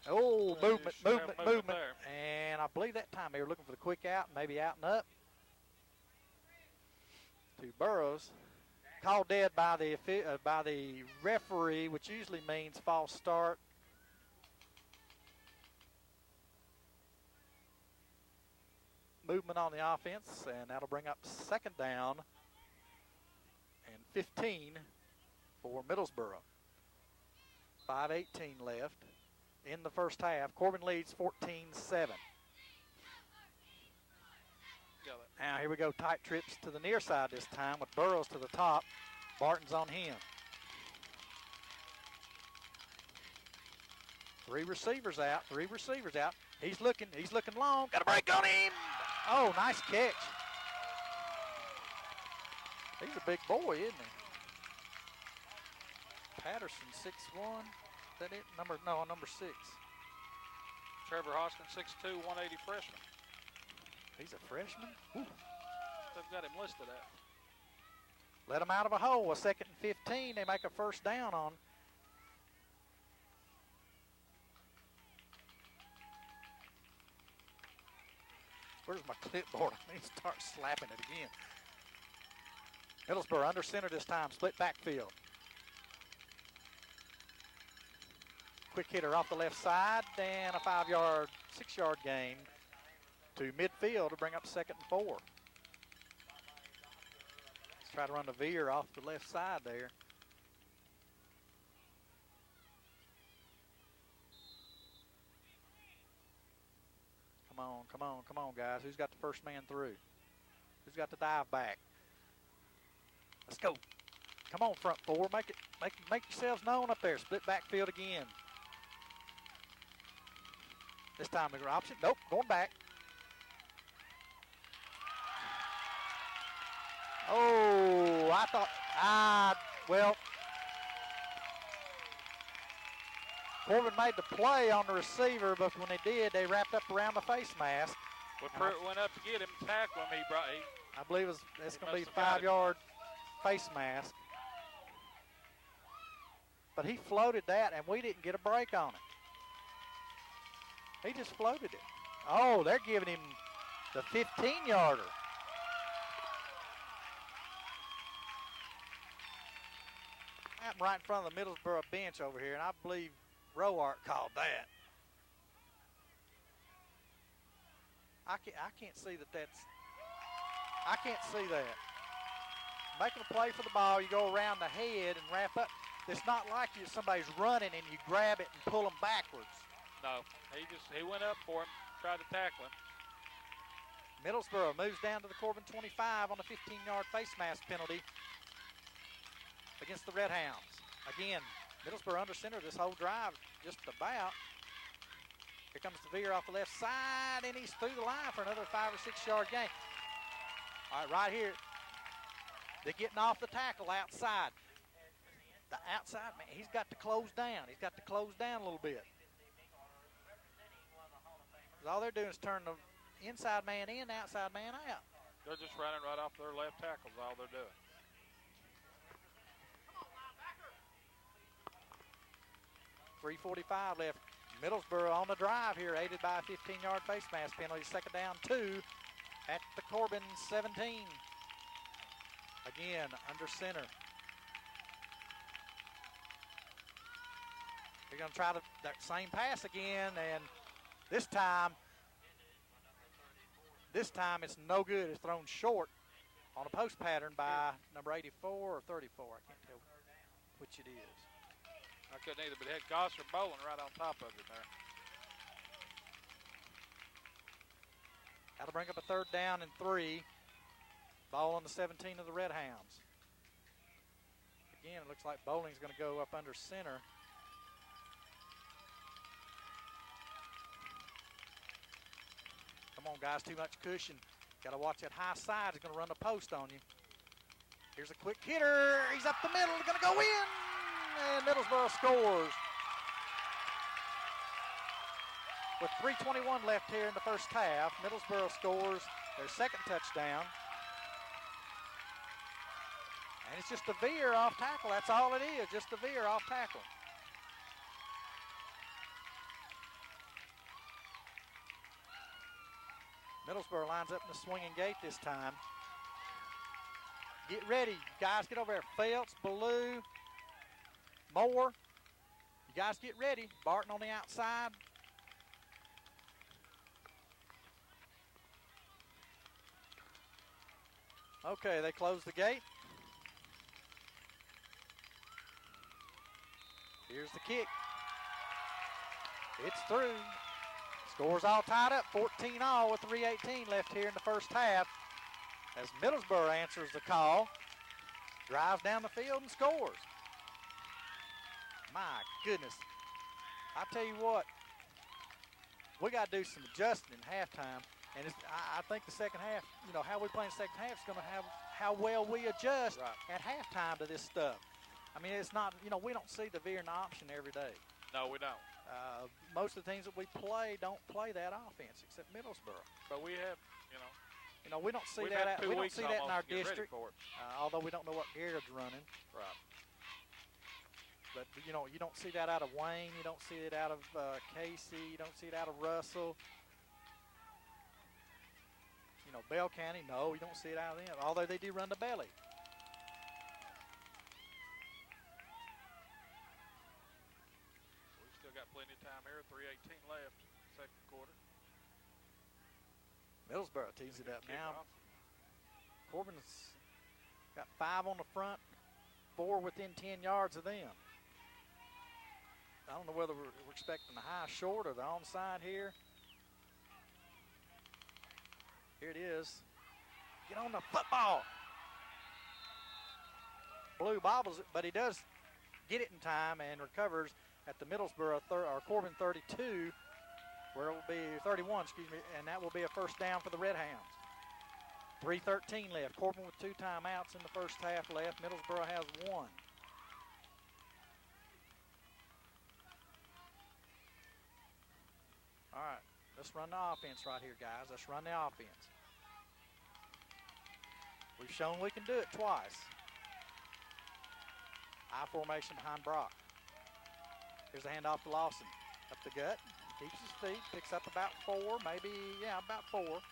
movement. There. And I believe that time they were looking for the quick out, maybe out and up to Burrows. Called dead by the referee, which usually means false start. Movement on the offense, and that'll bring up second down and 15 for Middlesboro. 5:18 left in the first half. Corbin leads 14-7. Now here we go, tight trips to the near side this time with Burrows to the top. Barton's on him. 3 receivers out. He's looking long. Got a break on him. Oh, nice catch. He's a big boy, isn't he? Patterson, 6'1". Is that it? Number 6. Trevor Hoskins, 6'2", 180 freshman. He's a freshman? Ooh. They've got him listed at. Let him out of a hole. A 2nd and 15. They make a first down on. Where's my clipboard? I need to start slapping it again. Middlesboro under center this time. Split backfield. Quick hitter off the left side. And a 5-yard, 6-yard gain to midfield to bring up 2nd and 4. Let's try to run the veer off the left side there. Come on, guys. Who's got the first man through? Who's got the dive back? Let's go. Come on, front 4. Make yourselves known up there. Split backfield again. This time the option. Nope, going back. Oh, I thought, well, Corbin made the play on the receiver, but when they did, they wrapped up around the face mask. When Pruitt went up to get him, tackle him, I believe it's going to be a 5-yard face mask. But he floated that, and we didn't get a break on it. He just floated it. Oh, they're giving him the 15-yarder. I'm right in front of the Middlesboro bench over here, and I believe Roark called that. I can't see that's. I can't see that. Making a play for the ball, you go around the head and wrap up. It's not like somebody's running and you grab it and pull them backwards. No, he went up for him, tried to tackle him. Middlesboro moves down to the Corbin 25 on a 15-yard face mask penalty against the Red Hounds. Again, Middlesboro under center this whole drive, just about. Here comes the veer off the left side, and he's through the line for another 5 or 6 yard gain. All right, right here, they're getting off the tackle outside. The outside, man, he's got to close down. He's got to close down a little bit. All they're doing is turn the inside man in, outside man out. They're just running right off their left tackle is all they're doing. .345 left. Middlesboro on the drive here, aided by a 15-yard face mask penalty. Second down 2 at the Corbin 17. Again, under center. They're going to try that same pass again, and this time it's no good. It's thrown short on a post pattern by number 84 or 34. I can't tell which it is. I couldn't either, but it had Gosser bowling right on top of it there. That'll bring up a 3rd down and 3. Ball on the 17 of the Red Hounds. Again, it looks like Bowling's going to go up under center. Come on, guys, too much cushion. Got to watch that high side. He's going to run the post on you. Here's a quick hitter. He's up the middle. Going to go in. And Middlesboro scores. With 3:21 left here in the first half, Middlesboro scores their 2nd touchdown. And it's just a veer off tackle. That's all it is, just a veer off tackle. Middlesboro lines up in the swinging gate this time. Get ready, guys, get over there. Phelps, Ballou, Moore. You guys get ready. Barton on the outside. Okay, they close the gate. Here's the kick. It's through. Scores all tied up, 14-all with 3:18 left here in the first half. As Middlesboro answers the call, drives down the field and scores. My goodness. I tell you what, we got to do some adjusting in halftime. And I think the second half, you know, how we play in the second half is going to have how well we adjust at halftime to this stuff. I mean, it's not, you know, we don't see the veering option every day. No, we don't. Most of the teams that we play don't play that offense except Middlesboro. But we have, you know, we don't see we've that. had 2 We don't weeks see that in our almost to get ready district. for it. Although we don't know what Garrett's running. Right. But you know, you don't see that out of Wayne. You don't see it out of Casey. You don't see it out of Russell. You know, Bell County. No, you don't see it out of them. Although they do run the belly. We've still got plenty of time here. 3:18 left, second quarter. Middlesboro tees it up now. Off. Corbin's got 5 on the front, 4 within 10 yards of them. I don't know whether we're expecting the high short or the onside here. Here it is. Get on the football. Blue bobbles it, but he does get it in time and recovers at the Middlesboro or Corbin 32, where it will be 31, excuse me, and that will be a first down for the Red Hounds. 3:13 left. Corbin with 2 timeouts in the first half left. Middlesboro has 1. All right, let's run the offense right here, guys. Let's run the offense. We've shown we can do it twice. I formation behind Brock. Here's a handoff to Lawson. Up the gut, keeps his feet, picks up about 4, maybe, yeah, about 4.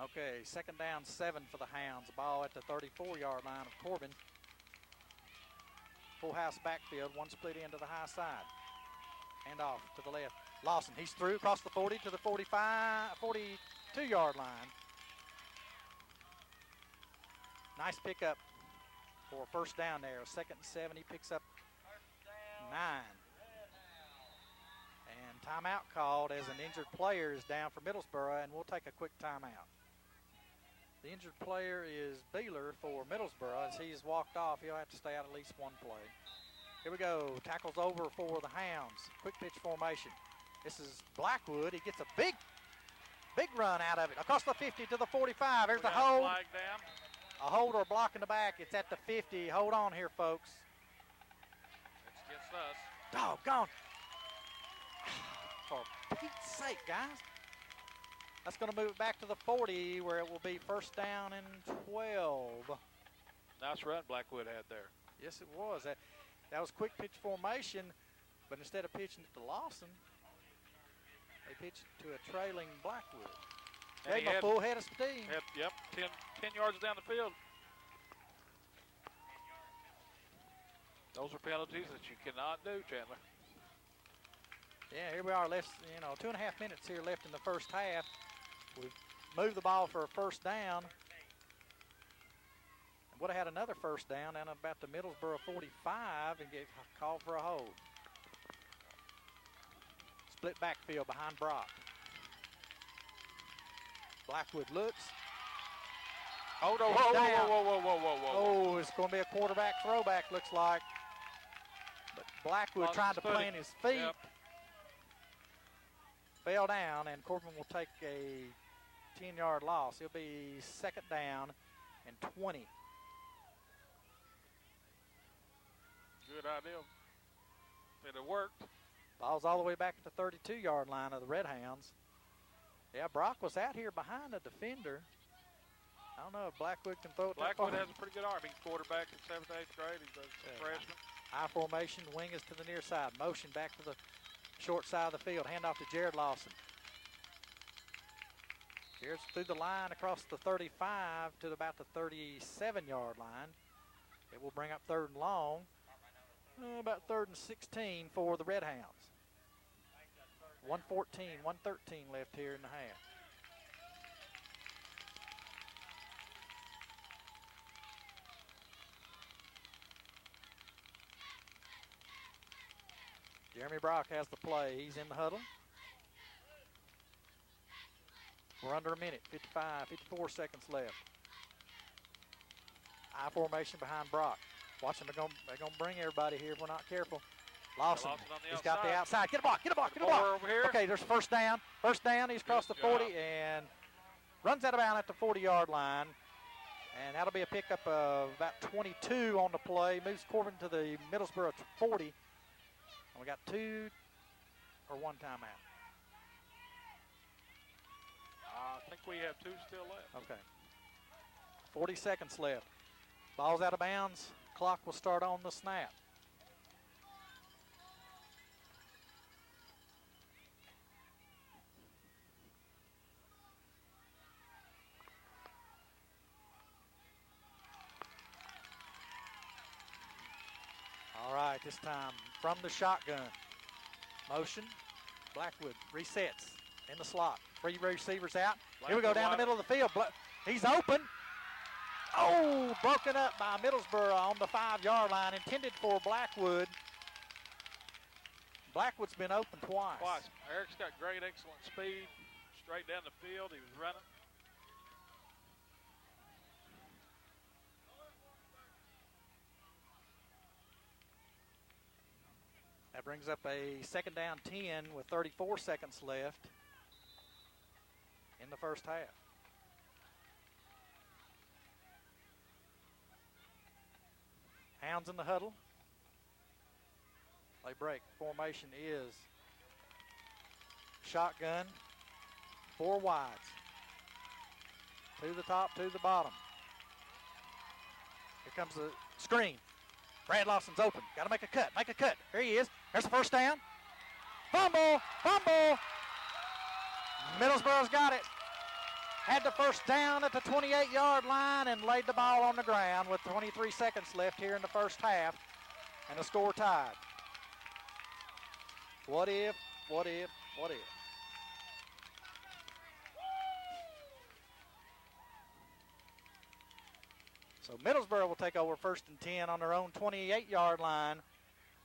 Okay, second down 7 for the Hounds. Ball at the 34-yard line of Corbin. Full house backfield, 1 split end to the high side. Hand off to the left. Lawson, he's through across the 40 to the 42-yard line. Nice pickup for first down there. 2nd and 7. He picks up 9. And timeout called as an injured player is down for Middlesboro, and we'll take a quick timeout. The injured player is Beeler for Middlesboro. As he's walked off, he'll have to stay out at least one play. Here we go. Tackles over for the Hounds. Quick pitch formation. This is Blackwood. He gets a big run out of it. Across the 50 to the 45. There's the hold. Flag down. A hold or a block in the back. It's at the 50. Hold on here, folks. It's against us. Doggone. For Pete's sake, guys. That's going to move it back to the 40 where it will be first down and 12. Nice run Blackwood had there. Yes, it was. That was quick pitch formation, but instead of pitching it to Lawson, they pitched it to a trailing Blackwood. Gave him a full head of steam. Yep, 10 yards down the field. Those are penalties that you cannot do, Chandler. Yeah, here we are, 2.5 minutes here left in the first half. We've moved the ball for a first down. Would have had another first down and about the Middlesboro 45 and get called for a hold. Split backfield behind Brock. Blackwood looks. Whoa. Oh, it's going to be a quarterback throwback, looks like. But Blackwood trying to plant his feet. Yep. Fell down, and Corbin will take a 10-yard loss. He'll be second down and 20. Good idea. It worked. Ball's all the way back at the 32-yard line of the Red Hounds. Yeah, Brock was out here behind the defender. I don't know if Blackwood can throw it that far. Blackwood has a pretty good arm. He's quarterback in 7th, 8th grade. He's a freshman. High formation, wing is to the near side. Motion back to the short side of the field. Hand off to Jared Lawson. Jared's through the line across the 35 to about the 37-yard line. It will bring up 3rd and long. About 3rd and 16 for the Red Hounds. 1:13 left here in the half. Jeremy Brock has the play. He's in the huddle. We're under a minute, 54 seconds left. I formation behind Brock. Watch them, they're gonna bring everybody here if we're not careful. Lawson, he's got the outside. Get a block. Over here. Okay, there's first down. He's crossed the 40 and runs out of bounds at the 40-yard line. And that'll be a pickup of about 22 on the play. Moves Corbin to the Middlesboro 40. And we got 2 or 1 timeout. I think we have 2 still left. Okay. 40 seconds left. Ball's out of bounds. Clock will start on the snap. All right, this time from the shotgun. Motion. Blackwood resets in the slot. 3 receivers out. Here we go down the middle of the field. He's open. Oh, broken up by Middlesboro on the 5-yard line, intended for Blackwood. Blackwood's been open twice. Eric's got great, excellent speed. Straight down the field, he was running. That brings up a 2nd down 10 with 34 seconds left in the first half. Hounds in the huddle. They break. Formation is shotgun, 4 wides. 2 to the top, 2 to the bottom. Here comes the screen. Brad Lawson's open. Got to make a cut. Here he is. There's the first down. Fumble. Middlesboro's got it. Had the first down at the 28-yard line and laid the ball on the ground with 23 seconds left here in the first half, and the score tied. What if What is? So Middlesboro will take over 1st and 10 on their own 28-yard line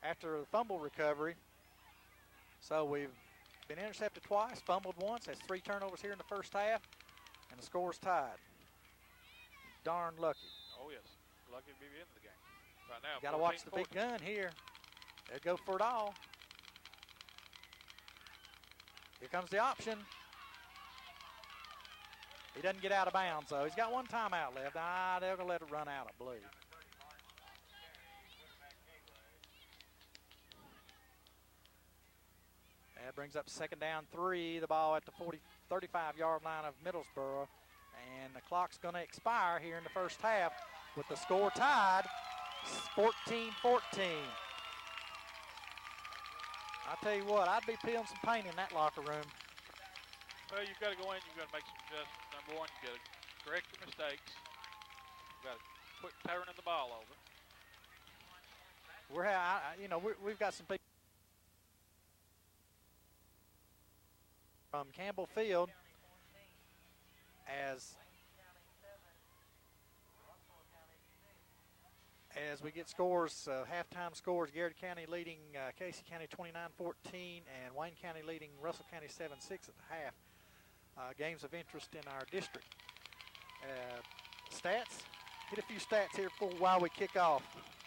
after the fumble recovery. So we've been intercepted twice, fumbled once. That's 3 turnovers here in the first half, and the score's tied. Darn lucky. Oh, yes. Lucky to be in the game. Right now, got to watch the big gun here. They'll go for it all. Here comes the option. He doesn't get out of bounds, though. He's got 1 timeout left. They're going to let it run out, I believe. That brings up 2nd down 3. The ball at the 35-yard line of Middlesboro. And the clock's going to expire here in the first half with the score tied 14-14. I tell you what, I'd be peeling some paint in that locker room. Well, you've got to go in. You've got to make some adjustments. Number one, you've got to correct your mistakes. You've got to quit turning the ball over. We've got some people from Campbell Field as we get scores, halftime scores. Garrett County leading Casey County 29-14, and Wayne County leading Russell County 7-6 at the half. Games of interest in our district. Stats. Get a few stats here while we kick off.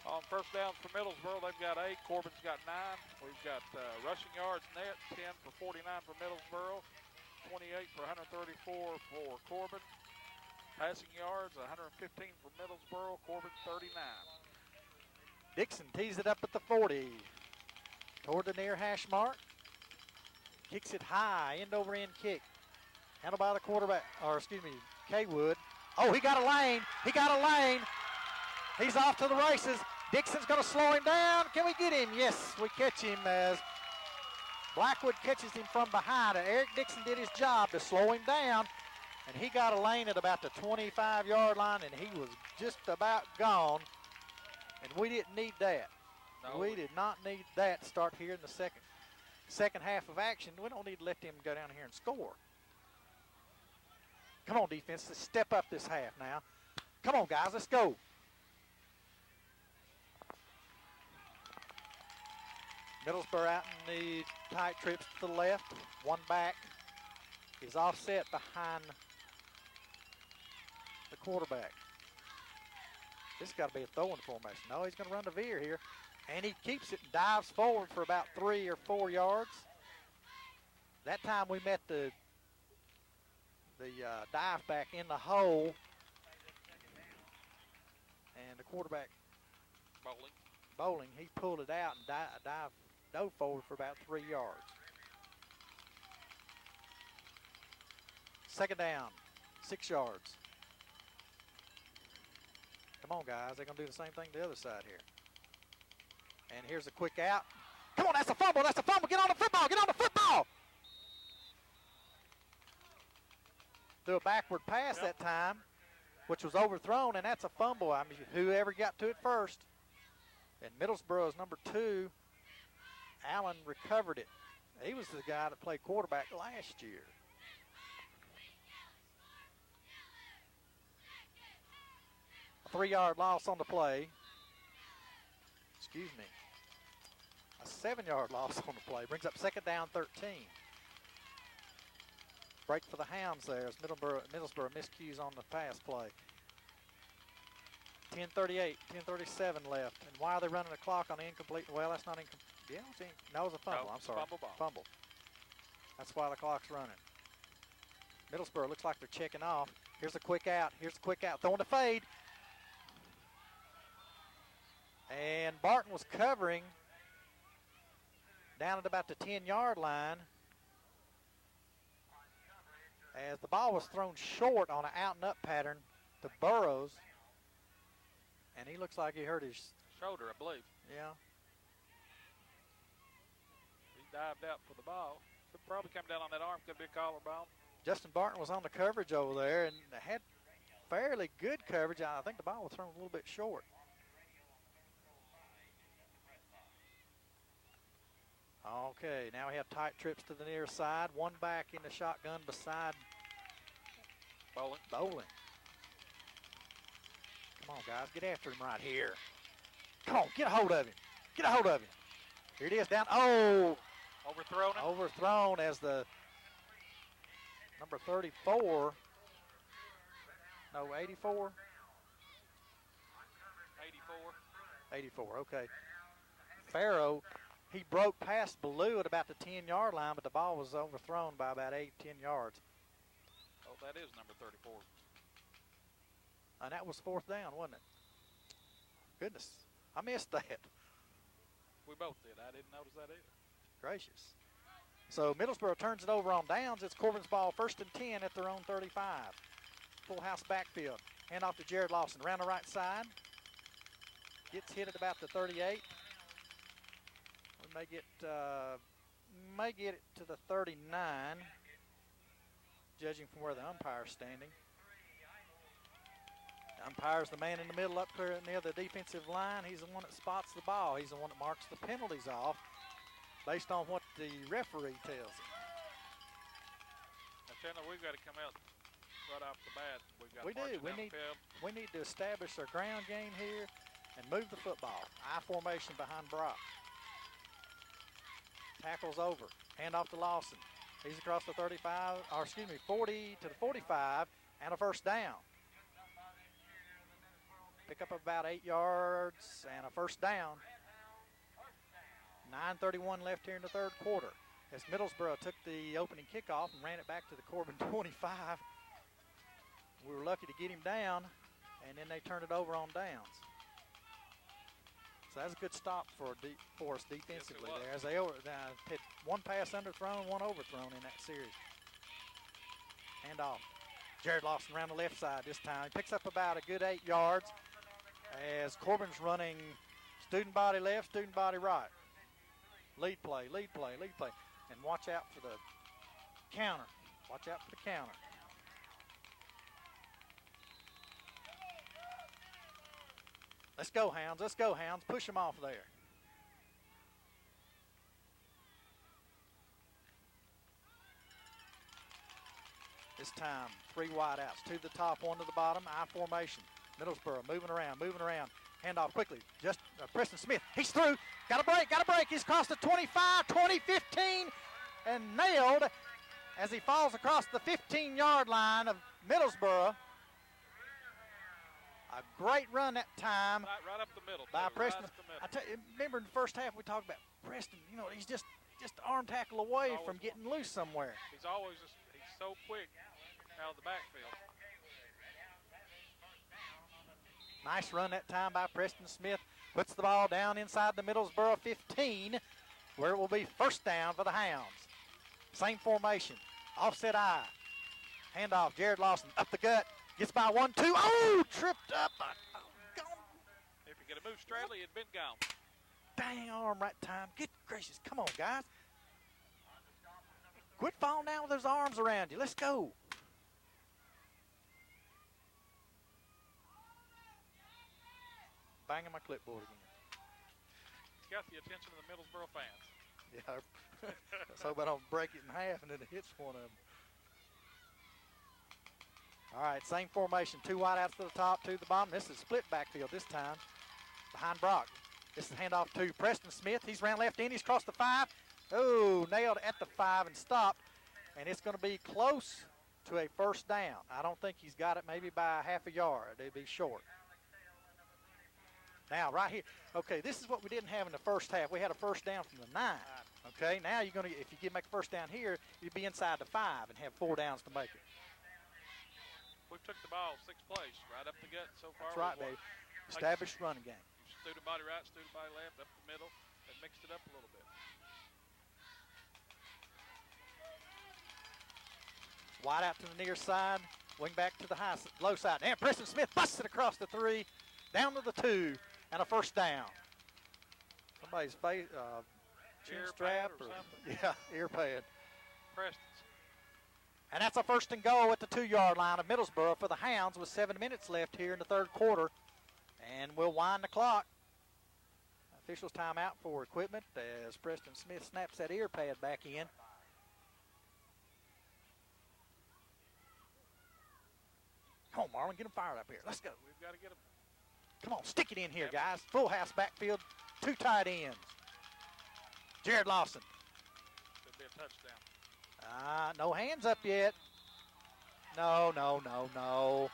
On first down for Middlesboro, they've got 8. Corbin's got 9. We've got rushing yards net, 10 for 49 for Middlesboro, 28 for 134 for Corbin. Passing yards, 115 for Middlesboro, Corbin 39. Dixon tees it up at the 40. Toward the near hash mark. Kicks it high, end over end kick. Handled by the quarterback, Kaywood. Oh, he got a lane. He's off to the races. Dixon's going to slow him down. Can we get him? Yes, we catch him as Blackwood catches him from behind. And Eric Dixon did his job to slow him down. And he got a lane at about the 25-yard line, and he was just about gone. And we didn't need that. No. We did not need that to start here in the second half of action. We don't need to let them go down here and score. Come on, defense. Let's step up this half now. Come on, guys. Let's go. Middlesboro out in the tight trips to the left. 1 back is offset behind the quarterback. This has got to be a throwing formation. No, he's going to run the veer here. And he keeps it and dives forward for about 3 or 4 yards. That time we met the dive back in the hole. And the quarterback, Bowling, he pulled it out and dove forward for about 3 yards. 2nd down, 6 yards. Come on, guys. They're going to do the same thing to the other side here. And here's a quick out. Come on, that's a fumble. Get on the football. Threw a backward pass that time, which was overthrown, and that's a fumble. I mean, whoever got to it first. And Middlesboro's number 2, Allen, recovered it. He was the guy that played quarterback last year. A 3-yard loss on the play. A 7-yard loss on the play. Brings up 2nd down 13. Break for the Hounds there as Middlesboro miscues on the pass play. 10:38, 10:37 left. And why are they running the clock on the incomplete? Well, that's not incomplete. Yeah, it was a fumble. No, I'm sorry. Fumble. That's why the clock's running. Middlesboro looks like they're checking off. Here's a quick out. Throwing the fade. And Barton was covering down at about the 10-yard line as the ball was thrown short on an out-and-up pattern to Burrows. And he looks like he hurt his shoulder, I believe. Yeah. He dived out for the ball. Could probably come down on that arm. Could be a collarbone. Justin Barton was on the coverage over there and had fairly good coverage. I think the ball was thrown a little bit short. Okay, now we have tight trips to the near side. One back in the shotgun beside Bowling. Come on, guys, get after him right here. Come on, get a hold of him. Get a hold of him. Here it is down. Oh! Overthrown it. Overthrown as the number 34. No, 84? 84, okay. Farrow, he broke past Ballou at about the 10-yard line, but the ball was overthrown by about 8, 10 yards. Oh, that is number 34. And that was 4th down, wasn't it? Goodness, I missed that. We both did. I didn't notice that either. Gracious. So Middlesboro turns it over on downs. It's Corbin's ball, 1st and 10 at their own 35. Full house backfield. Hand off to Jared Lawson. Around the right side. Gets hit at about the 38. We may get it to the 39, judging from where the umpire's standing. The umpire's the man in the middle up there near the defensive line. He's the one that spots the ball. He's the one that marks the penalties off based on what the referee tells him. Now, Chandler, we've got to come out right off the bat. We do. We need to establish our ground game here and move the football. I formation behind Brock. Tackles over. Hand off to Lawson. He's across the 35, or excuse me, 40 to the 45, and a 1st down. Pick up about 8 yards and a 1st down. 9:31 left here in the 3rd quarter. As Middlesboro took the opening kickoff and ran it back to the Corbin 25. We were lucky to get him down, and then they turned it over on downs. So that's a good stop for us defensively there. As they had one pass underthrown, one overthrown in that series. Hand off. Jared Lawson around the left side this time. He picks up about a good 8 yards as Corbin's running student body left, student body right. Lead play. And watch out for the counter. Let's go, Hounds. Push them off there. This time, 3 wideouts. 2 to the top, 1 to the bottom. I formation. Middlesboro moving around. Hand off quickly. Just Preston Smith. He's through. Got a break. He's crossed the 25, 20, 15, and nailed as he falls across the 15-yard line of Middlesboro. A great run that time. Right up the middle. By Preston. Right Remember in the first half we talked about Preston, he's just arm tackle away from getting loose somewhere. He's so quick out of the backfield. Nice run that time by Preston Smith. Puts the ball down inside the Middlesboro 15, where it will be 1st down for the Hounds. Same formation. Offset I. Hand off. Jared Lawson up the gut. Gets by 1, 2. Oh, tripped up. If you could have moved straightly, it'd been gone. Dang arm right time. Good gracious. Come on, guys. Quit falling down with those arms around you. Let's go. Banging my clipboard again. It's got the attention of the Middlesboro fans. Yeah. Let's hope I don't break it in half and then it hits one of them. All right, same formation. 2 wideouts to the top, 2 to the bottom. This is split backfield this time. Behind Brock. This is handoff to Preston Smith. He's ran left in. He's crossed the 5. Oh, nailed at the 5 and stopped. And it's going to be close to a 1st down. I don't think he's got it maybe by half a yard. It'd be short. Now, right here. Okay, this is what we didn't have in the first half. We had a 1st down from the 9. Okay, now you're going to, if you make a 1st down here, you'd be inside the 5 and have 4 downs to make it. We've took the ball 6 plays, right up the gut so far. That's right, baby. Established running game. Student body right, student body left, up the middle, and mixed it up a little bit. Wide out to the near side, wing back to the low side. And Preston Smith busts it across the 3, down to the 2, and a 1st down. Somebody's face, chin strap or yeah, ear pad. Preston's. And that's a 1st and goal at the 2-yard line of Middlesboro for the Hounds with 7 minutes left here in the 3rd quarter. And we'll wind the clock. Officials timeout for equipment as Preston Smith snaps that ear pad back in. Come on, Marlon, get them fired up here. Let's go. We've got to get them. Come on, stick it in here, guys. Full house backfield, 2 tight ends. Jared Lawson. Could be a touchdown. No hands up yet. No, no, no, no.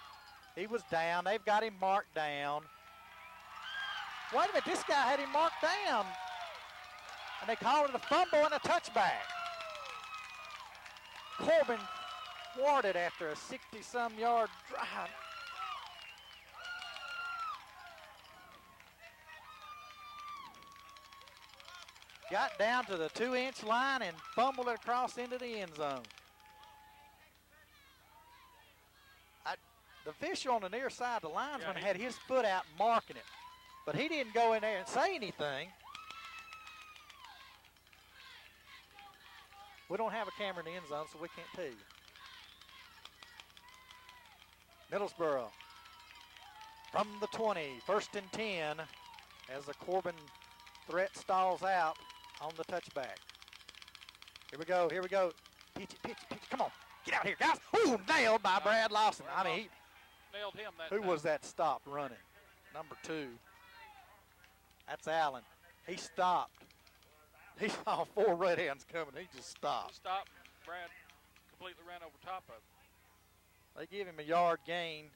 He was down. They've got him marked down. Wait a minute, this guy had him marked down. And they called it a fumble and a touchback. Corbin thwarted after a 60-some yard drive. Got down to the 2-inch line and fumbled it across into the end zone. The official on the near side, the linesman, had his foot out marking it. But he didn't go in there and say anything. We don't have a camera in the end zone, so we can't tell you. Middlesboro from the 20, 1st and 10, as the Corbin threat stalls out on the touchback. Here we go, here we go. Pitch it, pitch it, pitch it. Come on, get out here, guys. Ooh, nailed by Brad Lawson. I mean, nailed him that who time. was that stopped running? Number 2. That's Allen. He stopped. He saw 4 red hands coming. He just stopped. He stopped, and Brad completely ran over top of him. They give him a yard gain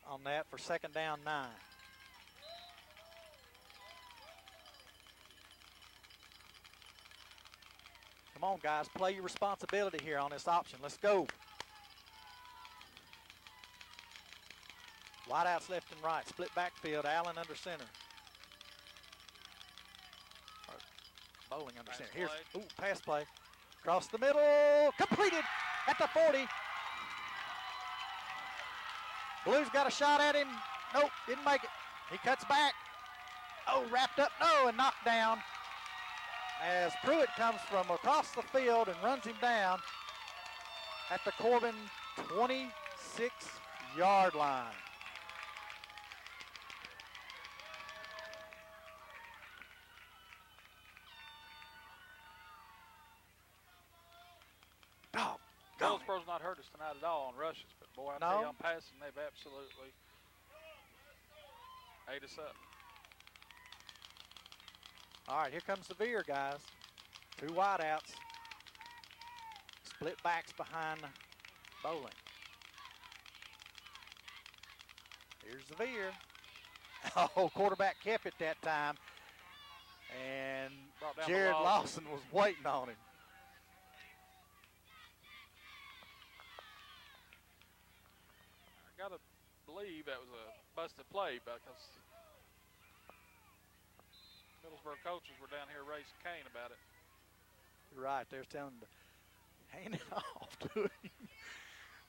on that for 2nd down 9. Come on, guys. Play your responsibility here on this option. Let's go. Wideouts left and right. Split backfield. Allen under center. Bowling under center. Here's pass play. Across the middle. Completed at the 40. Blues got a shot at him. Nope, didn't make it. He cuts back. Oh, wrapped up. No, and knocked down. As Pruitt comes from across the field and runs him down at the Corbin 26-yard line. Middlesboro's not hurt us tonight at all on rushes, but boy, I tell you, on passing, they've absolutely ate us up. All right, here comes the veer, guys. 2 wideouts. Split backs behind Bowling. Here's the veer. Oh, quarterback kept it that time. And Jared Lawson was waiting on him. I got to believe that was a busted play because Middlesboro coaches were down here raising Cain about it. You're right. They're telling him to hand it off to him.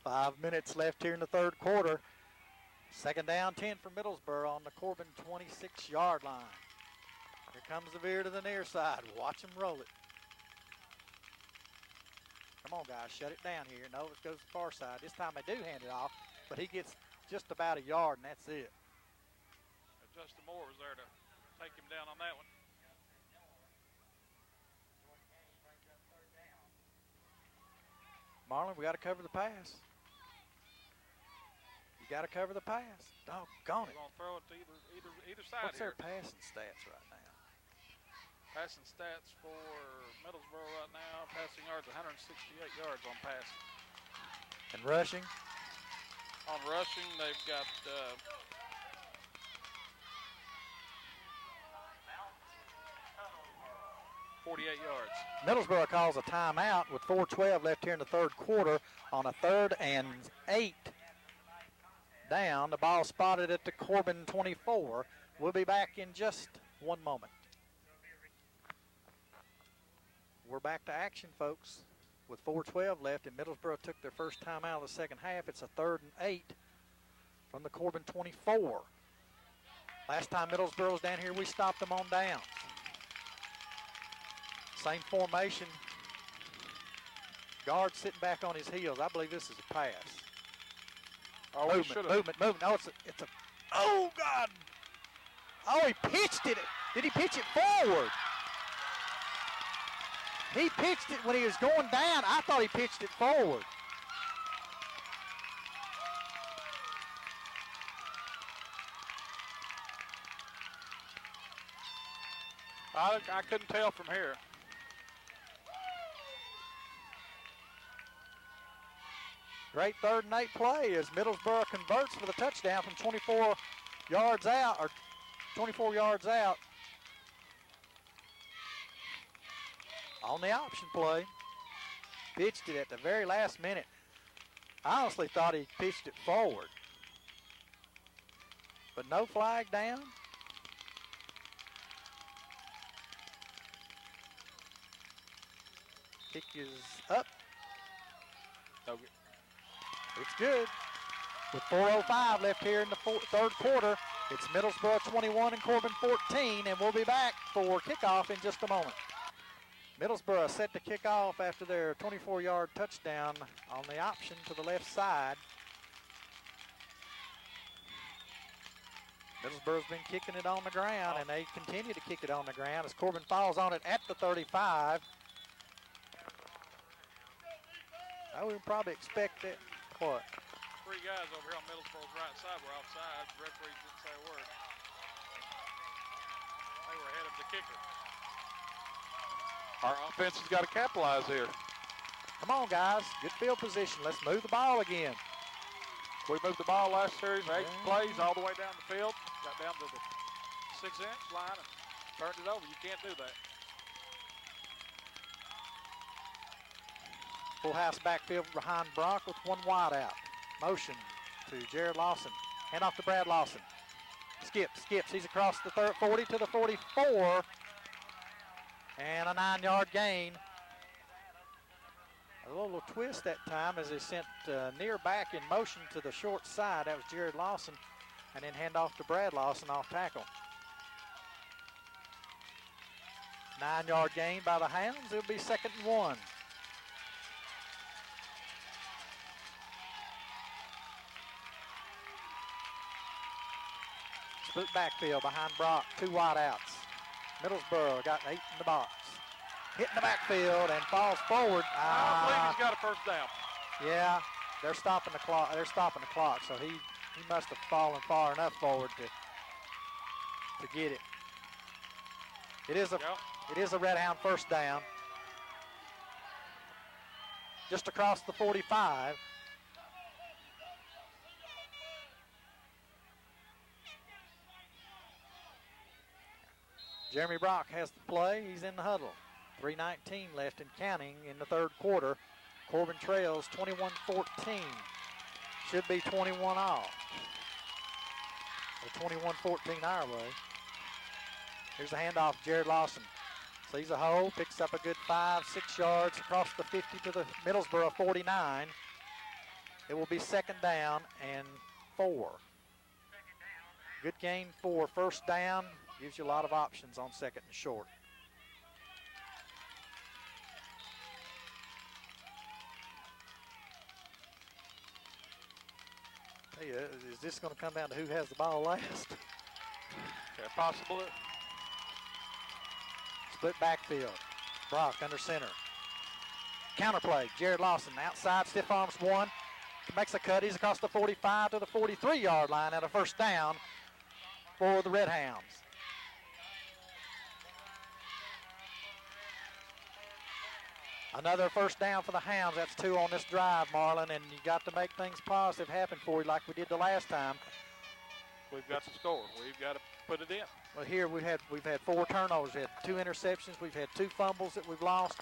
5 minutes left here in the 3rd quarter. 2nd down 10 for Middlesboro on the Corbin 26-yard line. Here comes the veer to the near side. Watch him roll it. Come on, guys. Shut it down here. No, it goes to the far side. This time they do hand it off, but he gets just about a yard, and that's it. Justin Moore was there to take him down on that one. Marlon, we got to cover the pass. You got to cover the pass. Doggone it. We're going to throw it to either side. What's their passing stats right now? Passing stats for Middlesboro right now, passing yards, 168 yards on passing. And rushing? On rushing, they've got 48 yards. Middlesboro calls a timeout with 4:12 left here in the 3rd quarter on a 3rd and 8 down. The ball spotted at the Corbin 24. We'll be back in just one moment. We're back to action, folks. With 4:12 left, and Middlesboro took their first time out of the 2nd half. It's a 3rd and 8 from the Corbin 24. Last time Middlesboro was down here, we stopped them on downs. Same formation. Guard sitting back on his heels. I believe this is a pass. Oh, movement. No, it's a. Oh, God. Oh, he pitched it. Did he pitch it forward? He pitched it when he was going down. I thought he pitched it forward. I couldn't tell from here. Great 3rd and 8 play as Middlesboro converts for the touchdown from 24 yards out, or 24 yards out. On the option play. Pitched it at the very last minute. I honestly thought he pitched it forward. But no flag down. Kick is up. Okay. It's good. With 4:05 left here in the 3rd quarter, it's Middlesboro 21 and Corbin 14, and we'll be back for kickoff in just a moment. Middlesboro set to kick off after their 24-yard touchdown on the option to the left side. Middlesboro's been kicking it on the ground, and they continue to kick it on the ground as Corbin falls on it at the 35. I would probably expect it. What? 3 guys over here on Middlesboro's right side were offside. The referees didn't say a word. They were ahead of the kicker. Our offense has got to capitalize here. Come on, guys. Good field position. Let's move the ball again. We moved the ball last series, 8 plays all the way down the field. Got down to the 6-inch line and turned it over. You can't do that. Full house backfield behind Brock with 1 wide out. Motion to Jared Lawson. Hand off to Brad Lawson. Skips. He's across the 40 to the 44. And a 9-yard gain. A little twist that time as they sent near back in motion to the short side. That was Jared Lawson. And then hand off to Brad Lawson off tackle. 9-yard gain by the Hounds. It'll be 2nd and 1. Split backfield behind Brock, 2 wide outs. Middlesboro got 8 in the box. Hitting the backfield and falls forward. I believe he's got a first down. Yeah, they're stopping the clock. So he must have fallen far enough forward to get it. It is a Red Hound first down. Just across the 45. Jeremy Brock has the play. He's in the huddle. 3:19 left and counting in the 3rd quarter. Corbin trails 21-14. Should be 21 all. Or 21-14 our way. Here's the handoff, Jared Lawson. Sees a hole, picks up a good 5-6 yards across the 50 to the Middlesboro 49. It will be 2nd down and 4. Good gain for first down. Gives you a lot of options on 2nd and short. Hey, is this going to come down to who has the ball last? Yeah, possibly. Split backfield. Brock under center. Counterplay. Jared Lawson outside, stiff arms 1. Makes a cut. He's across the 45 to the 43-yard line at a first down for the Red Hounds. Another first down for the Hounds. That's 2 on this drive, Marlon, and you got to make things positive happen for you like we did the last time. We've got to score. We've got to put it in. Well, here we've had 4 turnovers. We had 2 interceptions. We've had 2 fumbles that we've lost.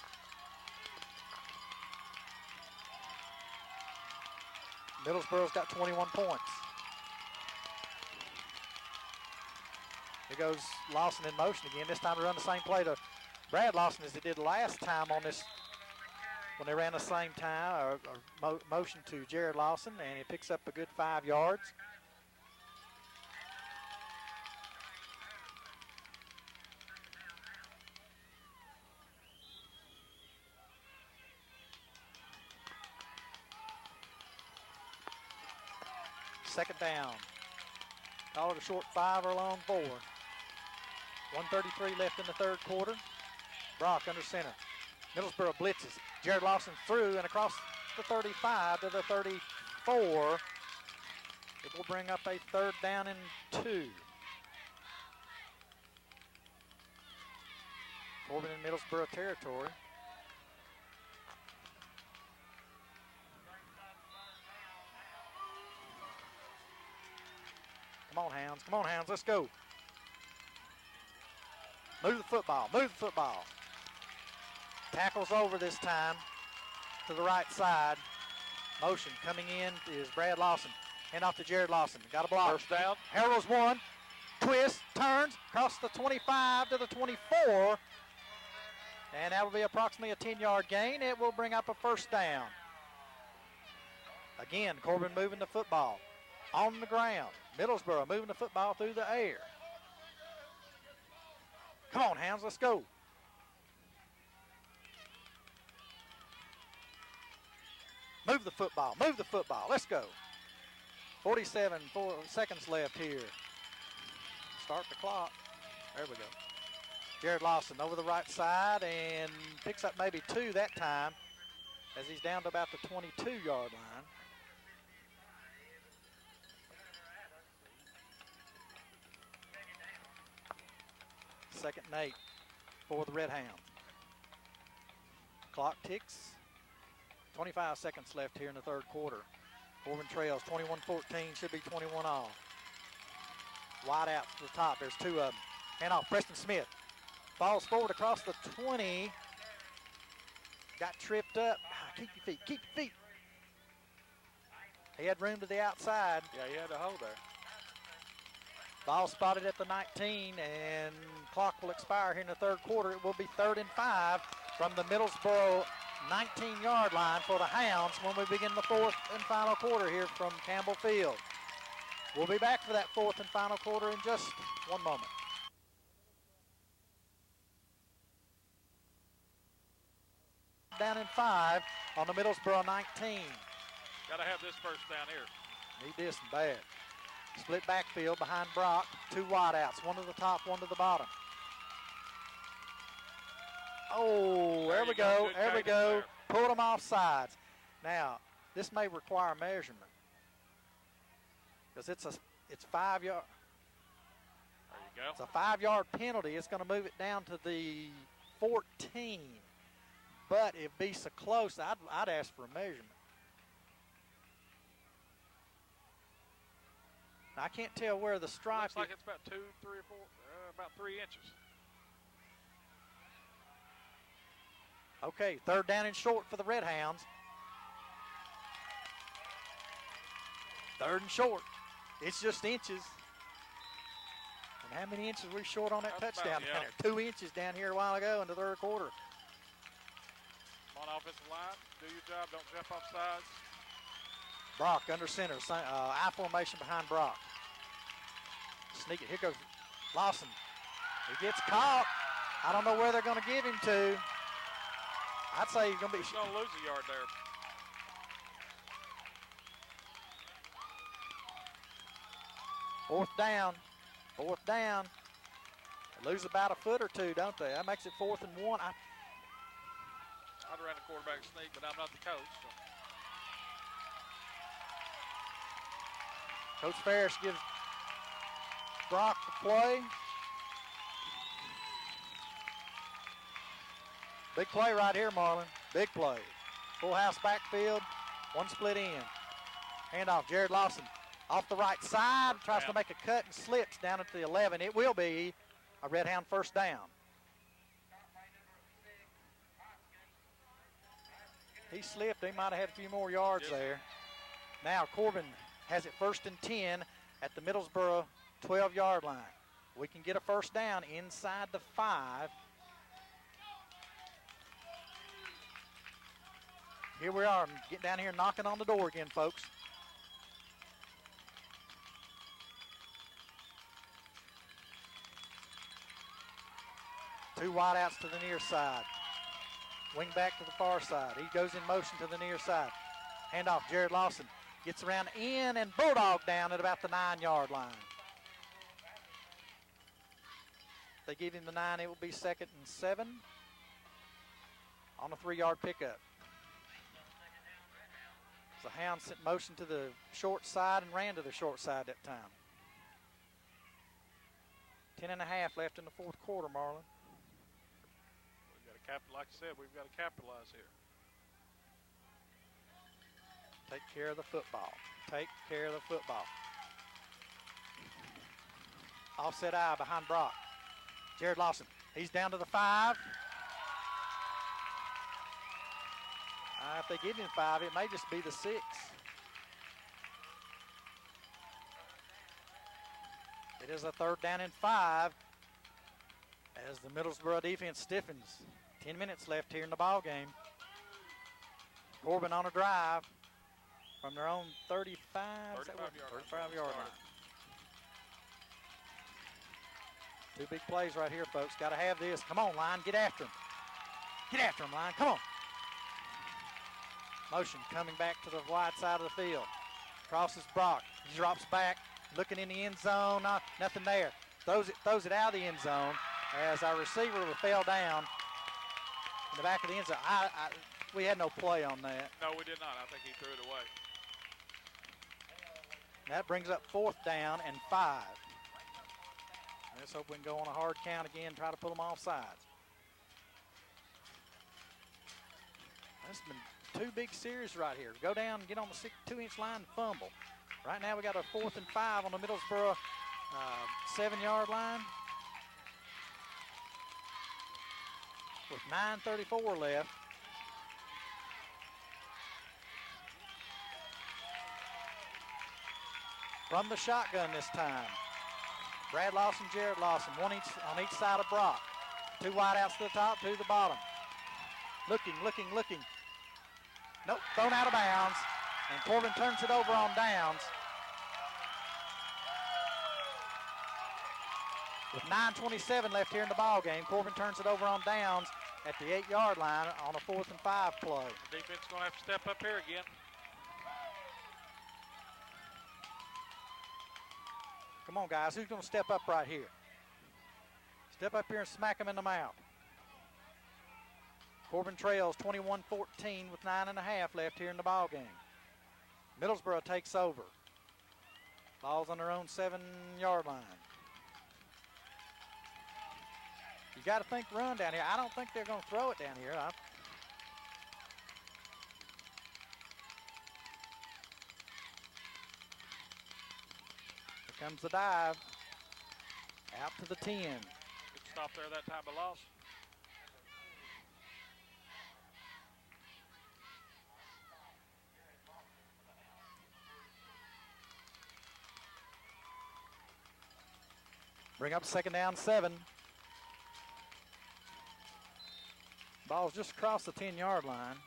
Middlesboro's got 21 points. Here goes Lawson in motion again. This time to run the same play to Brad Lawson as they did last time on this. When they ran the same time, or motion to Jared Lawson, and he picks up a good 5 yards. Second down. Call it a short 5 or a long 4. 1:33 left in the third quarter. Brock under center. Middlesboro blitzes. Jared Lawson through and across the 35 to the 34. It will bring up a 3rd down and 2. Corbin in Middlesboro territory. Come on, Hounds. Come on, Hounds. Let's go. Move the football. Move the football. Tackles over this time to the right side. Motion coming in is Brad Lawson. Hand off to Jared Lawson. Got a block. First down. Harrell's one. Twist. Turns. Across the 25 to the 24. And that will be approximately a 10-yard gain. It will bring up a 1st down. Again, Corbin moving the football on the ground. Middlesboro moving the football through the air. Come on, Hounds, let's go. Move the football, move the football, let's go. 47 seconds left here. Start the clock. There we go. Jared Lawson over the right side and picks up maybe 2 that time as he's down to about the 22-yard line. Second and 8 for the Red Hounds. Clock ticks. 25 seconds left here in the third quarter. Corbin trails 21-14, should be 21 all. Wide out to the top. There's 2 of them. Hand off, Preston Smith. Falls forward across the 20. Got tripped up. Keep your feet, keep your feet. He had room to the outside. Yeah, he had a hold there. Ball spotted at the 19, and clock will expire here in the third quarter. It will be 3rd and 5 from the Middlesboro 19-yard line for the Hounds when we begin the 4th and final quarter here from Campbell Field. We'll be back for that 4th and final quarter in just one moment. Down in 5 on the Middlesboro 19. Got to have this first down here. Need this bad. Split backfield behind Brock. 2 wideouts, one to the top, one to the bottom. Oh, there we go, there we go. Pulled them off sides. Now, this may require measurement because it's 5 yard. There you go. It's a 5-yard penalty. It's going to move it down to the 14. But it'd be so close, I'd ask for a measurement. I can't tell where the stripe Looks like it's about 2, 3, or 4, about 3 inches. Okay, 3rd down and short for the Red Hounds. 3rd and short. It's just inches. And how many inches were we short on that touchdown down there? 2 inches down here a while ago in the third quarter. Come on, offensive line. Do your job. Don't jump off sides. Brock under center. I formation behind Brock. Sneak it. Here goes Lawson. He gets caught. I don't know where they're going to give him to. I'd say he's going to be. He's going to lose a yard there. Fourth down. Fourth down. They lose about a foot or 2, don't they? That makes it 4th and 1. I'd run the quarterback sneak, but I'm not the coach. So. Coach Ferris gives Brock the play. Big play right here, Marlon. Big play. Full house backfield. 1 split in. Handoff, Jared Lawson. Off the right side. Tries to make a cut and slips down at the 11. It will be a Red Hound 1st down. He slipped. He might have had a few more yards there. Now Corbin has it 1st and 10 at the Middlesboro 12-yard line. We can get a 1st down inside the 5. Here we are. Getting down here knocking on the door again, folks. Two wideouts to the near side. Wing back to the far side. He goes in motion to the near side. Handoff, Jared Lawson. Gets around in and bulldog down at about the 9-yard line. they give him the 9, it will be 2nd and 7 on a 3-yard pickup. The Hounds sent motion to the short side and ran to the short side that time. 10.5 left in the 4th quarter, Marlon. We've got to like I said, we've got to capitalize here. Take care of the football. Take care of the football. Offset eye behind Brock. Jared Lawson. He's down to the 5. If they give him 5, it may just be the 6. It is a 3rd down and 5 as the Middlesboro defense stiffens. 10 minutes left here in the ball game. Corbin on a drive from their own 35-yard line. 2 big plays right here, folks. Got to have this. Come on, line. Get after him. Get after him, line. Come on. Motion coming back to the wide side of the field. Crosses Brock. He drops back, looking in the end zone. Nothing there. Throws it out of the end zone as our receiver fell down in the back of the end zone. We had no play on that. No, we did not. I think he threw it away. That brings up 4th down and 5. Let's hope we can go on a hard count again, try to pull them off sides. That's been 2 big series right here. Go down and get on the 2-inch line and fumble. Right now we got a 4th and 5 on the Middlesboro 7-yard line. With 9:34 left. From the shotgun this time. Brad Lawson, Jared Lawson, one on each side of Brock. 2 wideouts to the top, 2 to the bottom. Looking. Nope, thrown out of bounds. And Corbin turns it over on downs. With 9:27 left here in the ball game, Corbin turns it over on downs at the 8-yard line on a 4th and 5 play. The defense is going to have to step up here again. Come on, guys. Who's going to step up right here? Step up here and smack him in the mouth. Corbin trails 21-14 with 9.5 left here in the ball game. Middlesboro takes over. Ball's on their own 7-yard line. You got to think run down here. I don't think they're going to throw it down here. Here comes the dive. Out to the 10. Good stop there that time, but loss. Bring up 2nd down 7. Ball's just across the 10-yard line.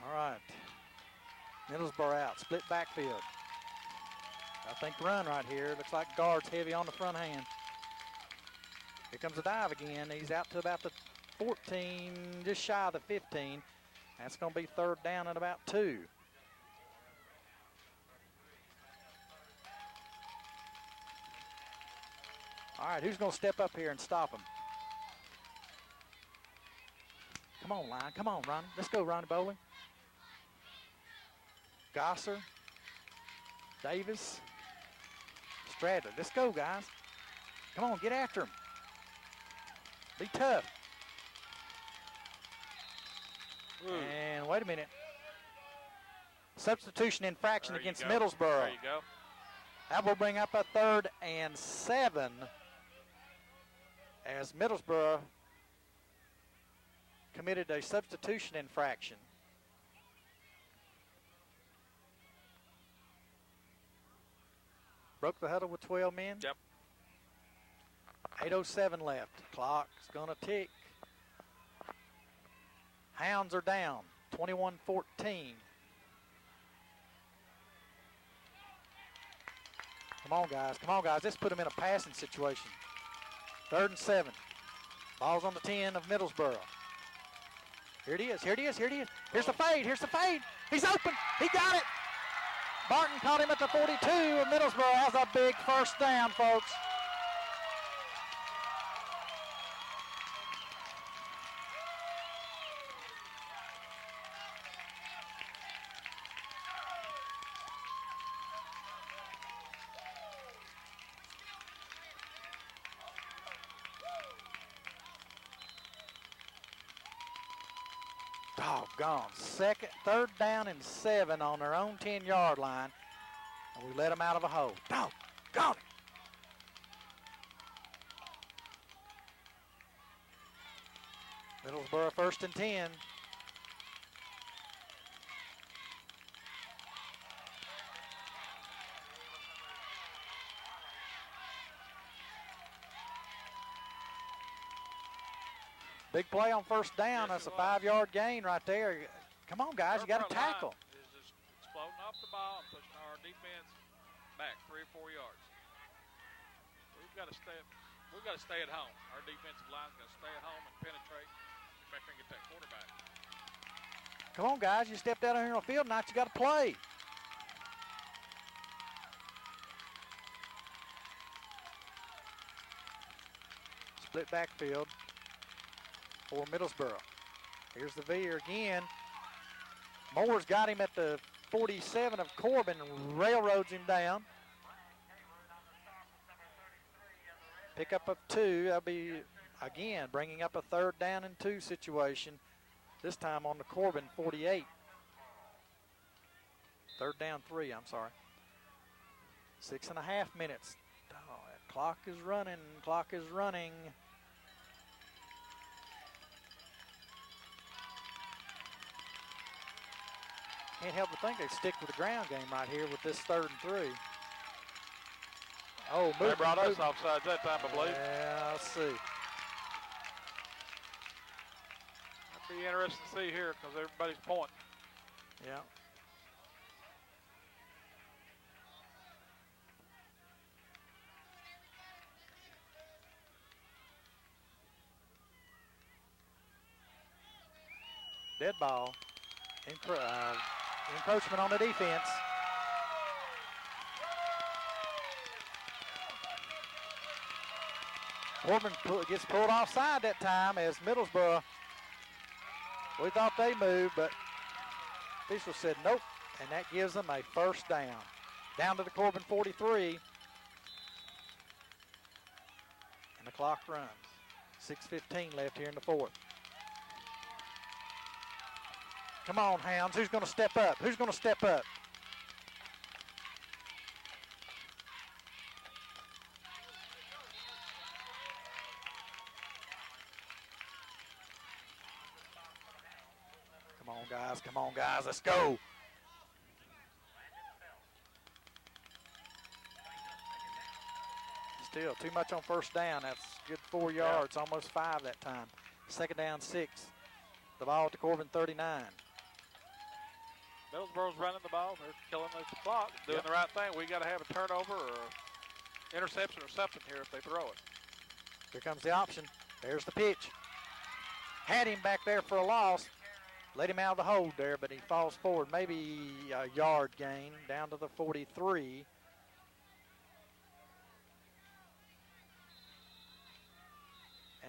All right. Middlesboro out. Split backfield. I think run right here. Looks like guard's heavy on the front hand. Here comes the dive again. He's out to about the 14, just shy of the 15. That's going to be 3rd down and about 2. All right, who's going to step up here and stop him? Come on, line. Come on, Ronnie. Let's go, Ronnie Bowling. Gosser. Davis. Stradler. Let's go, guys. Come on, get after him. Be tough. And wait a minute. Substitution infraction against Middlesboro. There you go. That will bring up a 3rd and 7 as Middlesboro committed a substitution infraction. Broke the huddle with 12 men. Yep. 8:07 left. Clock's going to tick. Hounds are down, 21-14. Come on, guys. Come on, guys. Let's put them in a passing situation. 3rd and 7. Ball's on the 10 of Middlesboro. Here it is. Here it is. Here it is. Here's the fade. Here's the fade. He's open. He got it. Barton caught him at the 42, and Middlesboro has a big first down, folks. Doggone. Third down and 7 on their own 10-yard line. And we let them out of a hole. Doggone it. Middlesboro 1st and 10. Big play on first down. That's a 5-yard gain right there. Come on, guys. You got to tackle. Is just exploding off the ball and pushing our defense back 3 or 4 yards. We've got to stay at home. Our defensive line's got to stay at home and penetrate. Get back there and get that quarterback. Come on, guys. You stepped out here on the field. Now you got to play. Split backfield for Middlesboro. Here's the veer again. Moore's got him at the 47 of Corbin, railroads him down. Pickup of 2. That'll be, again, bringing up a 3rd down and 2 situation, this time on the Corbin 48. 3rd down 3, I'm sorry. 6.5 minutes. Oh, that clock is running. Can't help but think they'd stick with the ground game right here with this 3rd and 3. Oh, They brought us offsides that time, I believe. Yeah, let's see. That'd be interesting to see here because everybody's pointing. Yeah. Dead ball. Encroachment on the defense. Corbin gets pulled offside that time as Middlesboro. We thought they moved, but official said nope, and that gives them a first down. Down to the Corbin 43. And the clock runs. 6:15 left here in the 4th. Come on, Hounds. Who's going to step up? Who's going to step up? Come on, guys. Come on, guys. Let's go. Still too much on first down. That's good 4 yards, almost 5 that time. 2nd down 6. The ball at the Corbin 39. Middlesboro's running the ball. They're killing the clock, doing the right thing. We got to have a turnover or interception or something here if they throw it. Here comes the option. There's the pitch. Had him back there for a loss. Let him out of the hold there, but he falls forward. Maybe a yard gain down to the 43.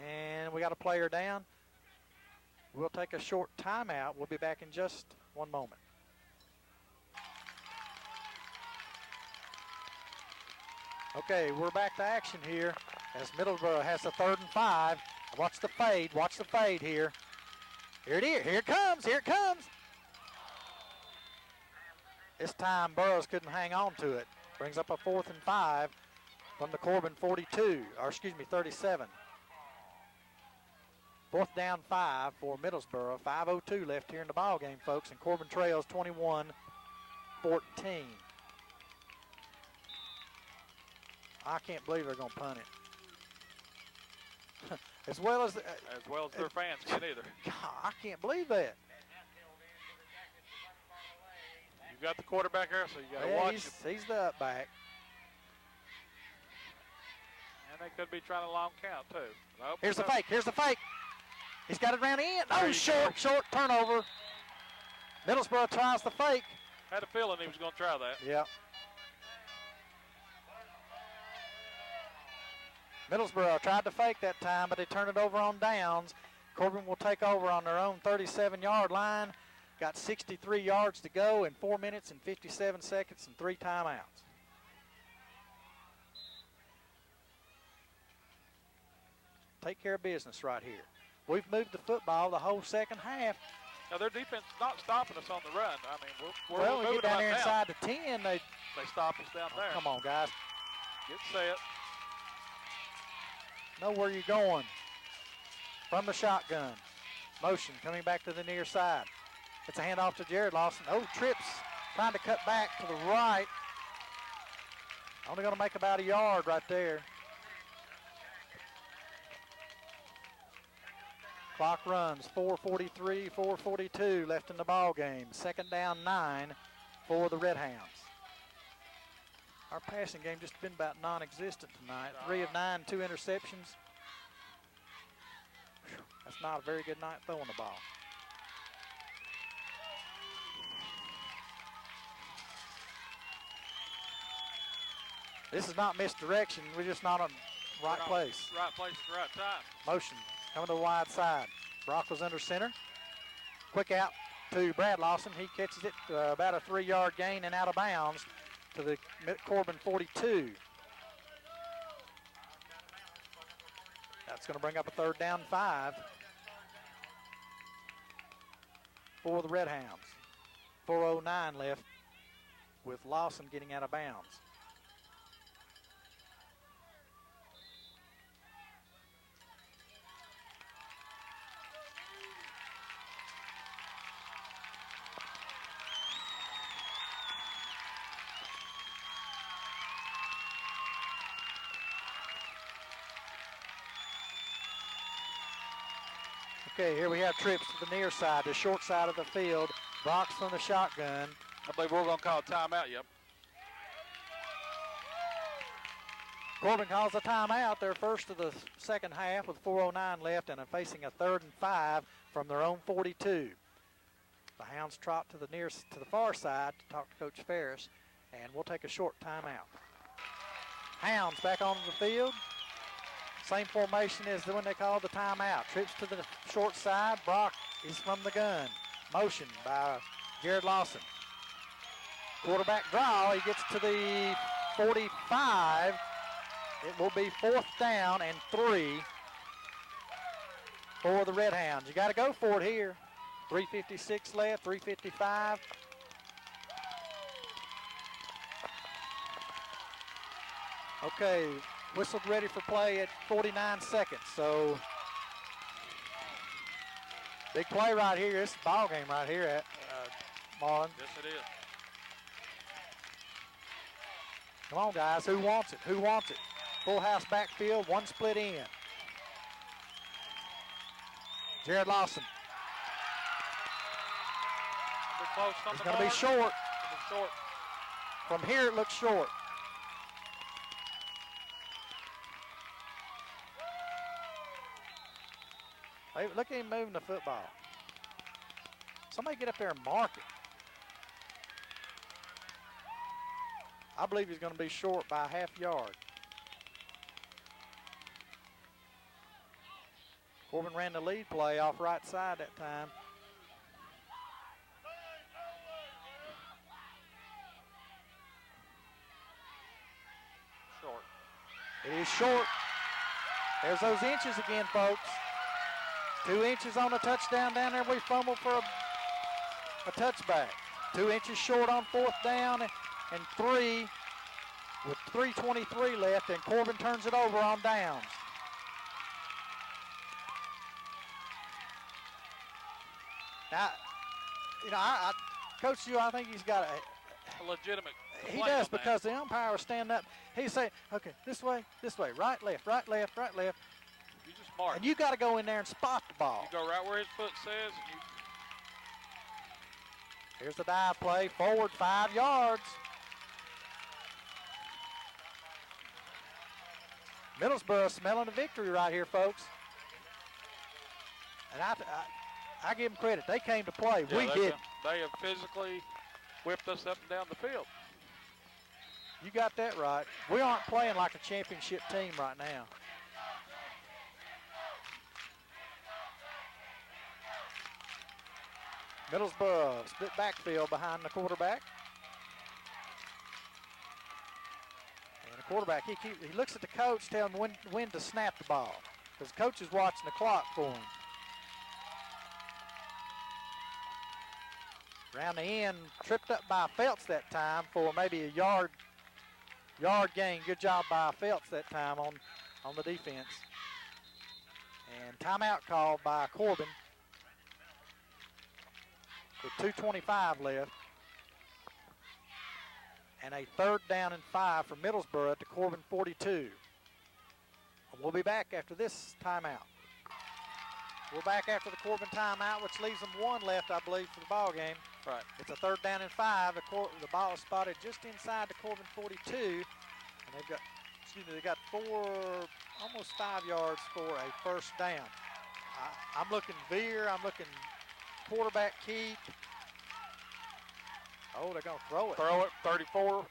And we got a player down. We'll take a short timeout. We'll be back in just one moment. Okay, we're back to action here as Middlesboro has a 3rd and 5. Watch the fade. Watch the fade here. Here it is. Here it comes. Here it comes. This time Burrows couldn't hang on to it. Brings up a 4th and 5 from the Corbin 42, or excuse me, 37. 4th down 5 for Middlesboro. 5:02 left here in the ball game, folks, and Corbin trails 21-14. I can't believe they're going to punt it. as well as their fans can either. God, I can't believe that. You've got the quarterback here, so you got to watch him. He's the up back. And they could be trying a long count, too. Nope. Here's the fake. Here's the fake. He's got it around in. There Oh, you short turnover. Middlesboro tries the fake. Had a feeling he was going to try that. Yeah. Middlesboro tried to fake that time, but they turned it over on downs. Corbin will take over on their own 37-yard line. Got 63 yards to go in 4 minutes and 57 seconds and 3 timeouts. Take care of business right here. We've moved the football the whole second half. Now, their defense is not stopping us on the run. I mean, we're Well, we moving get down them there up inside the 10. They stop us down there. Come on, guys. Get set. Know where you're going. From the shotgun. Motion coming back to the near side. It's a handoff to Jared Lawson. Oh, trips. Trying to cut back to the right. Only going to make about a yard right there. Clock runs. 4:43, 4:42 left in the ball game. Second down 9 for the Red Hounds. Our passing game just been about non-existent tonight. 3 of 9, 2 interceptions. Whew, that's not a very good night throwing the ball. This is not misdirection. We're just not on the right place. Right place at the right time. Motion coming to the wide side. Brock was under center. Quick out to Brad Lawson. He catches it about a 3-yard gain and out of bounds to the Corbin 42. That's going to bring up a third down 5 for the Red Hounds. 4:09 left with Lawson getting out of bounds. Okay, here we have trips to the near side, the short side of the field. Brock's from the shotgun. I believe we're going to call a timeout, yep. Corbin calls a timeout, their first of the second half with 4:09 left and facing a 3rd and 5 from their own 42. The Hounds trot to the far side to talk to Coach Ferris, and we'll take a short timeout. Hounds back onto the field. Same formation as the one they called the timeout. Trips to the short side. Brock is from the gun. Motion by Jared Lawson. Quarterback draw. He gets to the 45. It will be 4th down and 3 for the Red Hounds. You got to go for it here. 3:56 left, 3:55. Okay, whistled ready for play at 49 seconds. So big play right here. This is a ball game right here at Marlon. Yes, it is. Come on, guys. Who wants it? Who wants it? Full house backfield, one split in. Jared Lawson. Close on It's the going to be mark. short. Short. From here, it looks short. Hey, look at him moving the football. Somebody get up there and mark it. I believe he's going to be short by a half yard. Corbin ran the lead play off right side that time. Short. It is short. There's those inches again, folks. 2 inches on the touchdown down there. We fumbled for a touchback. 2 inches short on 4th down and 3 with 3:23 left, and Corbin turns it over on downs. Now, you know, Coach Hugh, I think he's got A legitimate he complaint does on that. because the umpire will stand up. He's saying, okay, this way, right, left, right, left, right, left. You just mark. And you got to go in there and spot the ball. You go right where his foot says, and you Here's the dive play, forward 5 yards. Middlesboro smelling a victory right here, folks. And I give them credit. They came to play. Yeah, We didn't. They have physically whipped us up and down the field. You got that right. We aren't playing like a championship team right now. Middlesboro split backfield behind the quarterback. And the quarterback, he looks at the coach, telling him when to snap the ball. Because the coach is watching the clock for him. Around the end, tripped up by Felts that time for maybe a yard gain. Good job by Felts that time on the defense. And timeout called by Corbin with 2:25 left. And a 3rd down and 5 for Middlesboro at the Corbin 42. And we'll be back after this timeout. We're back after the Corbin timeout, which leaves them 1 left, I believe, for the ball game. Right. It's a 3rd down and 5. The ball is spotted just inside the Corbin 42, and they got almost 5 yards for a 1st down. I'm looking veer. I'm looking quarterback keep. Oh, they're going to throw it. Throw it, 34.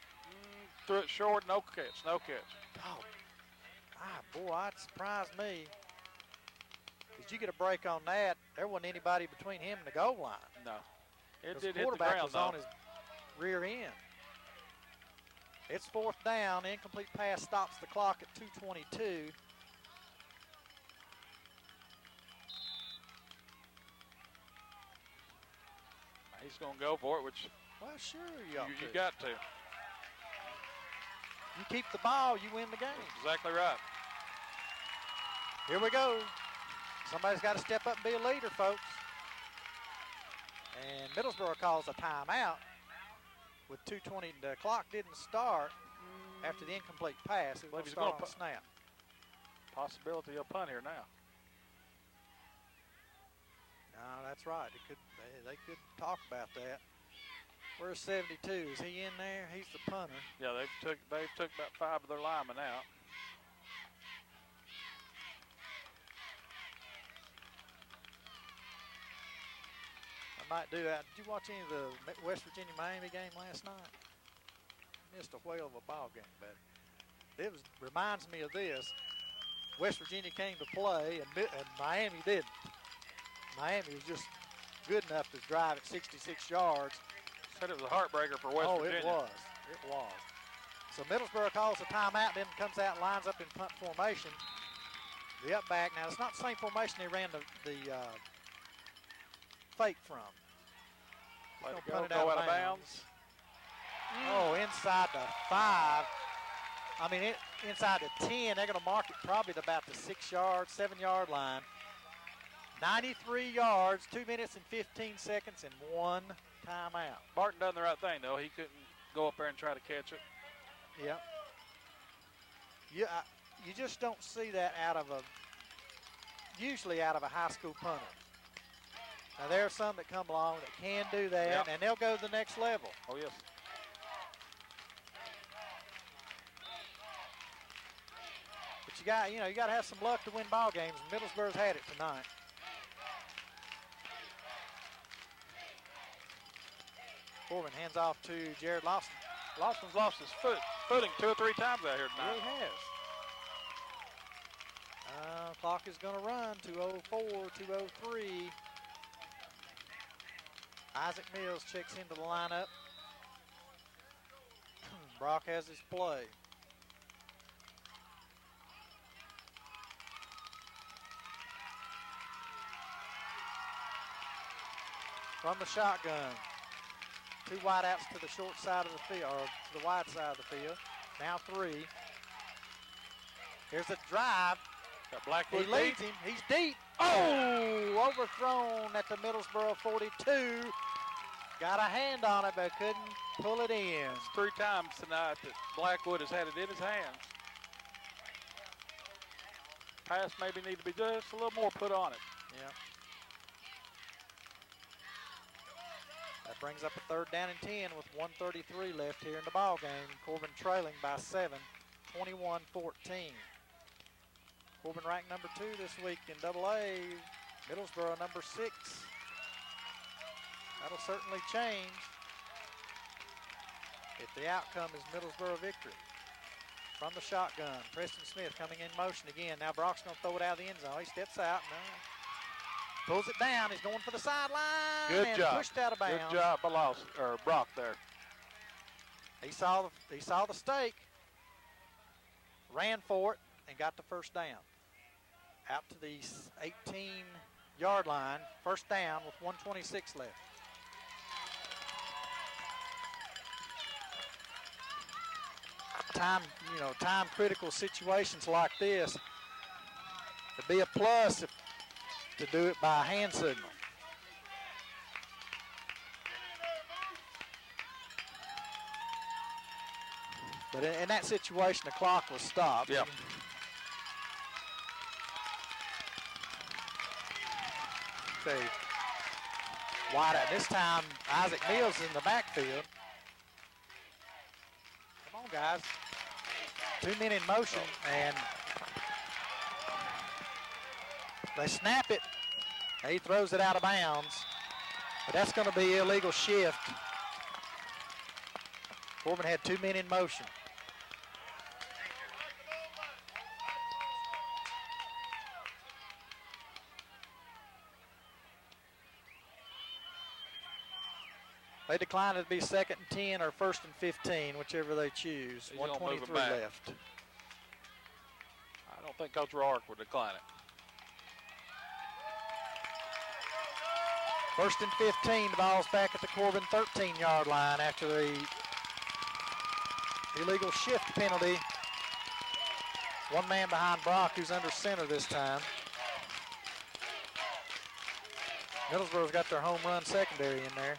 Threw it short, no catch. Oh, boy, that surprised me. Did you get a break on that? There wasn't anybody between him and the goal line. No. It The did hit the quarterback ground, was though. on his rear end. It's 4th down. Incomplete pass stops the clock at 2:22. He's going to go for it, which Well, sure you got to. You keep the ball, you win the game. Exactly right. Here we go. Somebody's got to step up and be a leader, folks. And Middlesboro calls a timeout with 2:20. The clock didn't start after the incomplete pass. It was start on the snap. Possibility of punt here now. No, that's right. They could talk about that. Where's 72? Is he in there? He's the punter. Yeah, they've took about 5 of their linemen out. I might do that. Did you watch any of the West Virginia-Miami game last night? Missed a whale of a ball game, but it reminds me of this. West Virginia came to play, and Miami didn't. Miami was just good enough to drive at 66 yards. Said it was a heartbreaker for West Virginia. Oh, it was. So Middlesboro calls a timeout, then comes out, lines up in punt formation. The up back. Now, it's not the same formation they ran the fake from. Let it go out of bounds. Oh, inside the 5. I mean, inside the 10. They're going to mark it probably at about the 6-yard, 7-yard line. 93 yards, 2 minutes and 15 seconds, and 1 timeout. Barton done the right thing, though. He couldn't go up there and try to catch it. Yep. You just don't see that usually out of a high school punter. Now, there are some that come along that can do that, yep, and they'll go to the next level. Oh, yes. But you got to have some luck to win ball games. Middlesboro's had it tonight. Corbin hands off to Jared Lawson. Lawson's lost his footing 2 or 3 times out here tonight. Yeah, he has. Clock is going to run. 2:04, 2:03. Isaac Mills checks into the lineup. Brock has his play. From the shotgun. 2 wideouts to the short side of the field, or to the wide side of the field. Now 3. Here's a drive. Got Blackwood He leads him. He's deep. Oh, overthrown at the Middlesboro 42. Got a hand on it, but couldn't pull it in. It's 3 times tonight that Blackwood has had it in his hands. Pass maybe need to be just a little more put on it. Yeah. That brings up a 3rd down and 10 with 1:33 left here in the ball game. Corbin trailing by 7, 21-14. Corbin ranked number 2 this week in AA. Middlesboro number 6. That'll certainly change if the outcome is Middlesboro victory. From the shotgun, Preston Smith coming in motion again. Now Brock's going to throw it out of the end zone. He steps out. Pulls it down. He's going for the sideline. Good job. Pushed out of bounds. Good job, Brock there. He saw the stake, ran for it, and got the first down. Out to the 18-yard line, first down with 1:26 left. Time critical situations like this, it'd be a plus to do it by a hand signal. But in that situation, the clock was stopped. Yep. Okay. Wide out. This time, Isaac Mills in the backfield. Come on, guys. 2 men in motion, and they snap it. He throws it out of bounds, but that's going to be illegal shift. Corbin had 2 men in motion. They declined it to be 2nd and 10 or 1st and 15, whichever they choose. 1:23 left. I don't think Coach Rourke would decline it. 1st and 15, the ball's back at the Corbin 13-yard line after the illegal shift penalty. 1 man behind Brock, who's under center this time. Middlesboro's got their home run secondary in there.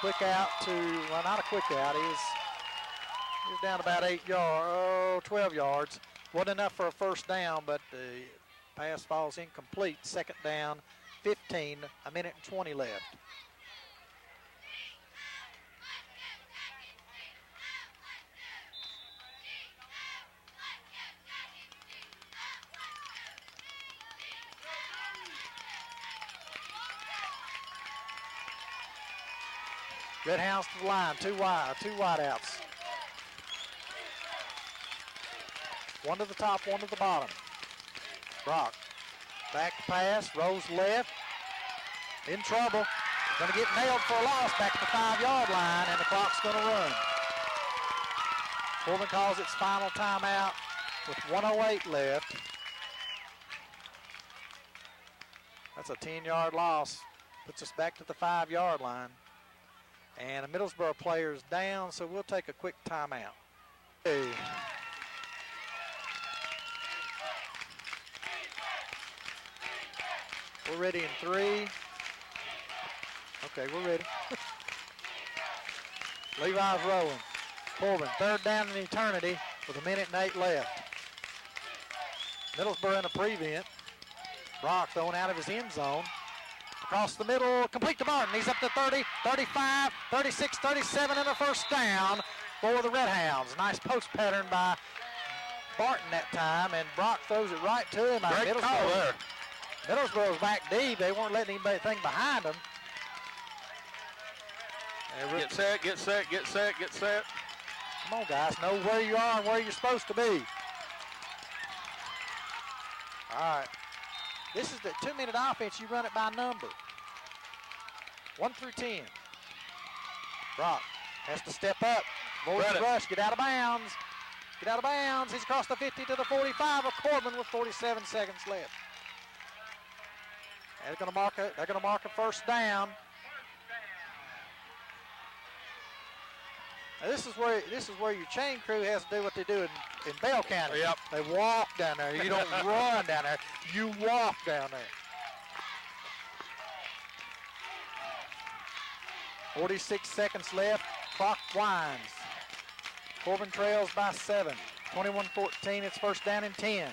Quick out to, well, not a quick out. He was down about 12 yards. Wasn't enough for a first down, but the pass falls incomplete. 2nd down, 15, 1:20 left. Red Hounds to the line, two wide outs. 1 to the top, 1 to the bottom. Brock, back to pass, rolls left, in trouble. Going to get nailed for a loss back at the 5-yard line, and the clock's going to run. Corbin calls its final timeout with 1:08 left. That's a 10-yard loss. Puts us back to the 5-yard line. And a Middlesboro player is down, so we'll take a quick timeout. Hey. We're ready in 3. Okay, we're ready. Levi's rolling. Corbin, 3rd down in eternity with 1:08 left. Middlesboro in a prevent. Brock thrown out of his end zone. Across the middle, complete to Martin. He's up to 30, 35, 36, 37, and a first down for the Red Hounds. Nice post pattern by Barton that time, and Brock throws it right to him. Great call there. Middlesboro's back deep. They weren't letting anything behind them. Get set, get set, get set, get set. Come on, guys. Know where you are and where you're supposed to be. All right. This is the 2-minute offense. You run it by number. 1 through 10. Brock has to step up. Avoid the rush. Get out of bounds. Get out of bounds. He's across the 50 to the 45 of Corbin with 47 seconds left. They're going to mark a first down. Now this is where your chain crew has to do what they do in Bell County. Yep. They walk down there. You don't run down there. You walk down there. 46 seconds left. Clock winds. Corbin trails by 7. 21-14. It's first down and 10.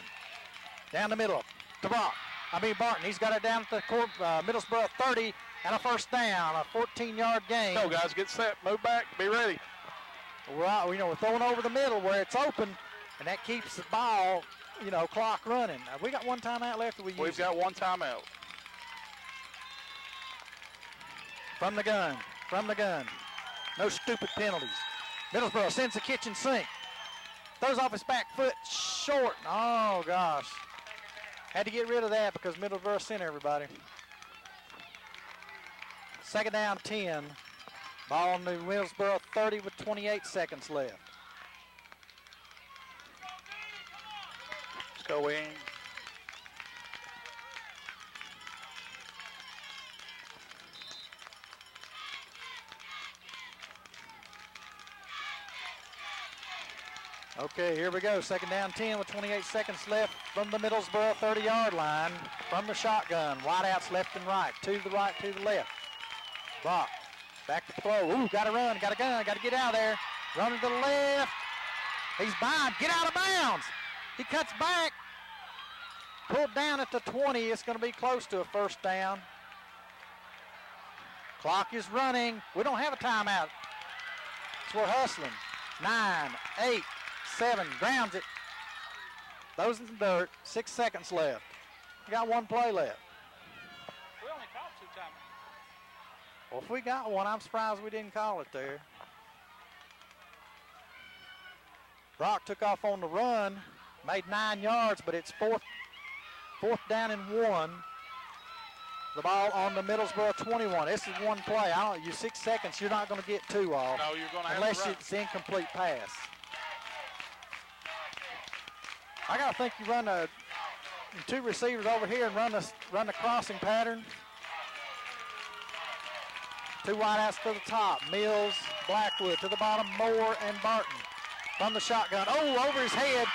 Down the middle to Barton. He's got it down at the Middlesboro 30 and a first down. A 14-yard gain. Go, guys. Get set. Move back. Be ready. We're throwing over the middle where it's open, and that keeps the ball clock running. We got one timeout left. We've got one timeout. From the gun. No stupid penalties. Middlesboro sends the kitchen sink. Throws off his back foot, short. Oh, gosh. Had to get rid of that because Middlesboro sent everybody. Second down, 10. Ball on the Middlesboro 30 with 28 seconds left. Let's go in. Okay, here we go. Second down, 10 with 28 seconds left from the Middlesboro 30-yard line. From the shotgun, wideouts left and right, to the left. Brock, back to throw. Ooh, got to run, got a gun, got to get out of there. Running to the left. He's by him. Get out of bounds. He cuts back. Pulled down at the 20. It's going to be close to a first down. Clock is running. We don't have a timeout. So we're hustling. 9, 8, 7, grounds it. Those in the dirt. 6 seconds left. We got one play left. We only called 2 timeouts. Well, if we got one, I'm surprised we didn't call it there. Brock took off on the run, made 9 yards, but it's fourth down and 1. The ball on the Middlesboro 21. This is one play. You 6 seconds, you're not going to get 2 off. No, you're going to have unless to run. It's incomplete pass. I got to think you run 2 receivers over here and run the crossing pattern. 2 wideouts to the top. Mills, Blackwood to the bottom. Moore and Barton from the shotgun. Oh, over his head.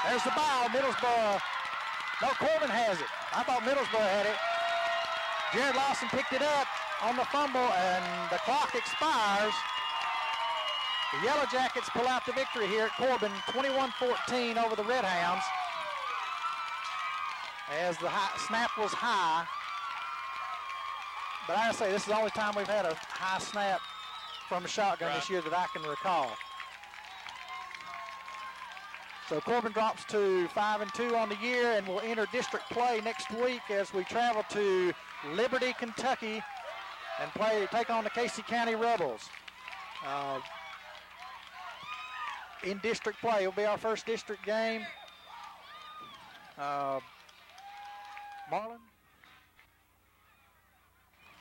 There's the ball. Middlesboro. No, Corbin has it. I thought Middlesboro had it. Jared Lawson picked it up on the fumble, and the clock expires. The Yellow Jackets pull out the victory here at Corbin, 21-14 over the Red Hounds. As the snap was high. But I say, this is the only time we've had a high snap from a shotgun this year that I can recall. So Corbin drops to 5-2 on the year and will enter district play next week as we travel to Liberty, Kentucky, and take on the Casey County Rebels. In district play, it'll be our first district game. Marlon?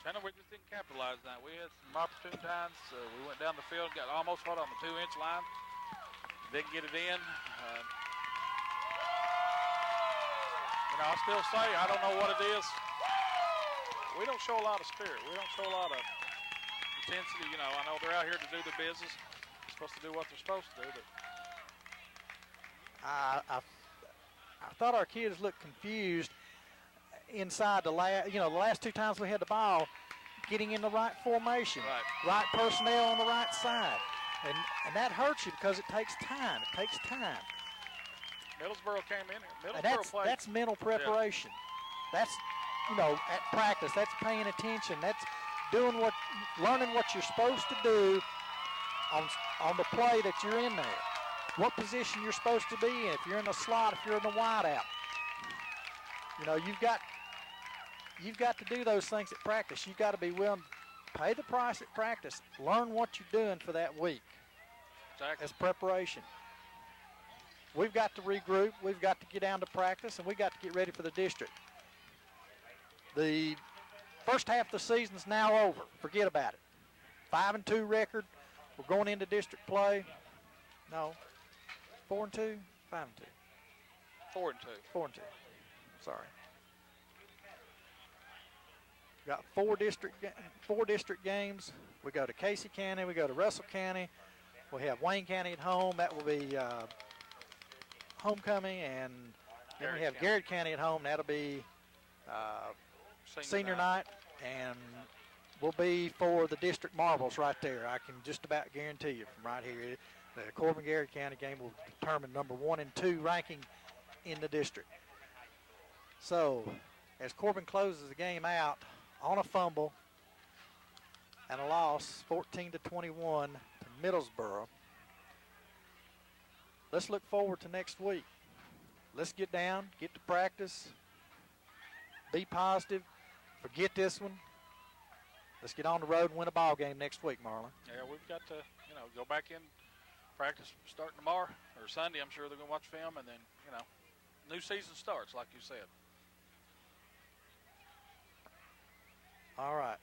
I know we just didn't capitalize on that. We had some opportune times. We went down the field, got almost caught on the 2-inch line. Didn't get it in. I still say, I don't know what it is. We don't show a lot of spirit. We don't show a lot of intensity. I know they're out here to do the business. They're supposed to do what they're supposed to do. But I thought our kids looked confused inside the last 2 times we had the ball, getting in the right formation, right personnel on the right side. And that hurts you because it takes time. It takes time. Middlesboro came in here. That's mental preparation. Yeah. That's, at practice. That's paying attention. That's learning what you're supposed to do on the play that you're in there. What position you're supposed to be in. If you're in the slot, if you're in the wideout. You've got to do those things at practice. You've got to be willing to pay the price at practice. Learn what you're doing for that week. Exactly. As preparation. We've got to regroup. We've got to get down to practice, and we've got to get ready for the district. The first half of the season's now over. Forget about it. 5-2 record. We're going into district play. No. 4-2? 5-2. 4-2. 4-2. Sorry. We've got 4 district games. We go to Casey County. We go to Russell County. We have Wayne County at home. That will be homecoming, and then we have Garrett County at home. That'll be senior night, and will be for the district marbles right there. I can just about guarantee you from right here. The Corbin Garrett County game will determine number 1 and 2 ranking in the district. So as Corbin closes the game out on a fumble and a loss, 14-21 to Middlesboro. let's look forward to next week. Let's get down, get to practice, be positive, forget this one. Let's get on the road and win a ball game next week, Marlon. Yeah, we've got to, go back in practice starting tomorrow or Sunday. I'm sure they're going to watch film, and then, new season starts, like you said. All right.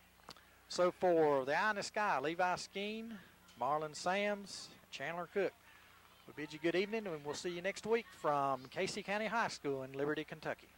So for the Eye in the Sky, Levi Skeen, Marlon Sams, Chandler Cook, we bid you good evening, and we'll see you next week from Casey County High School in Liberty, Kentucky.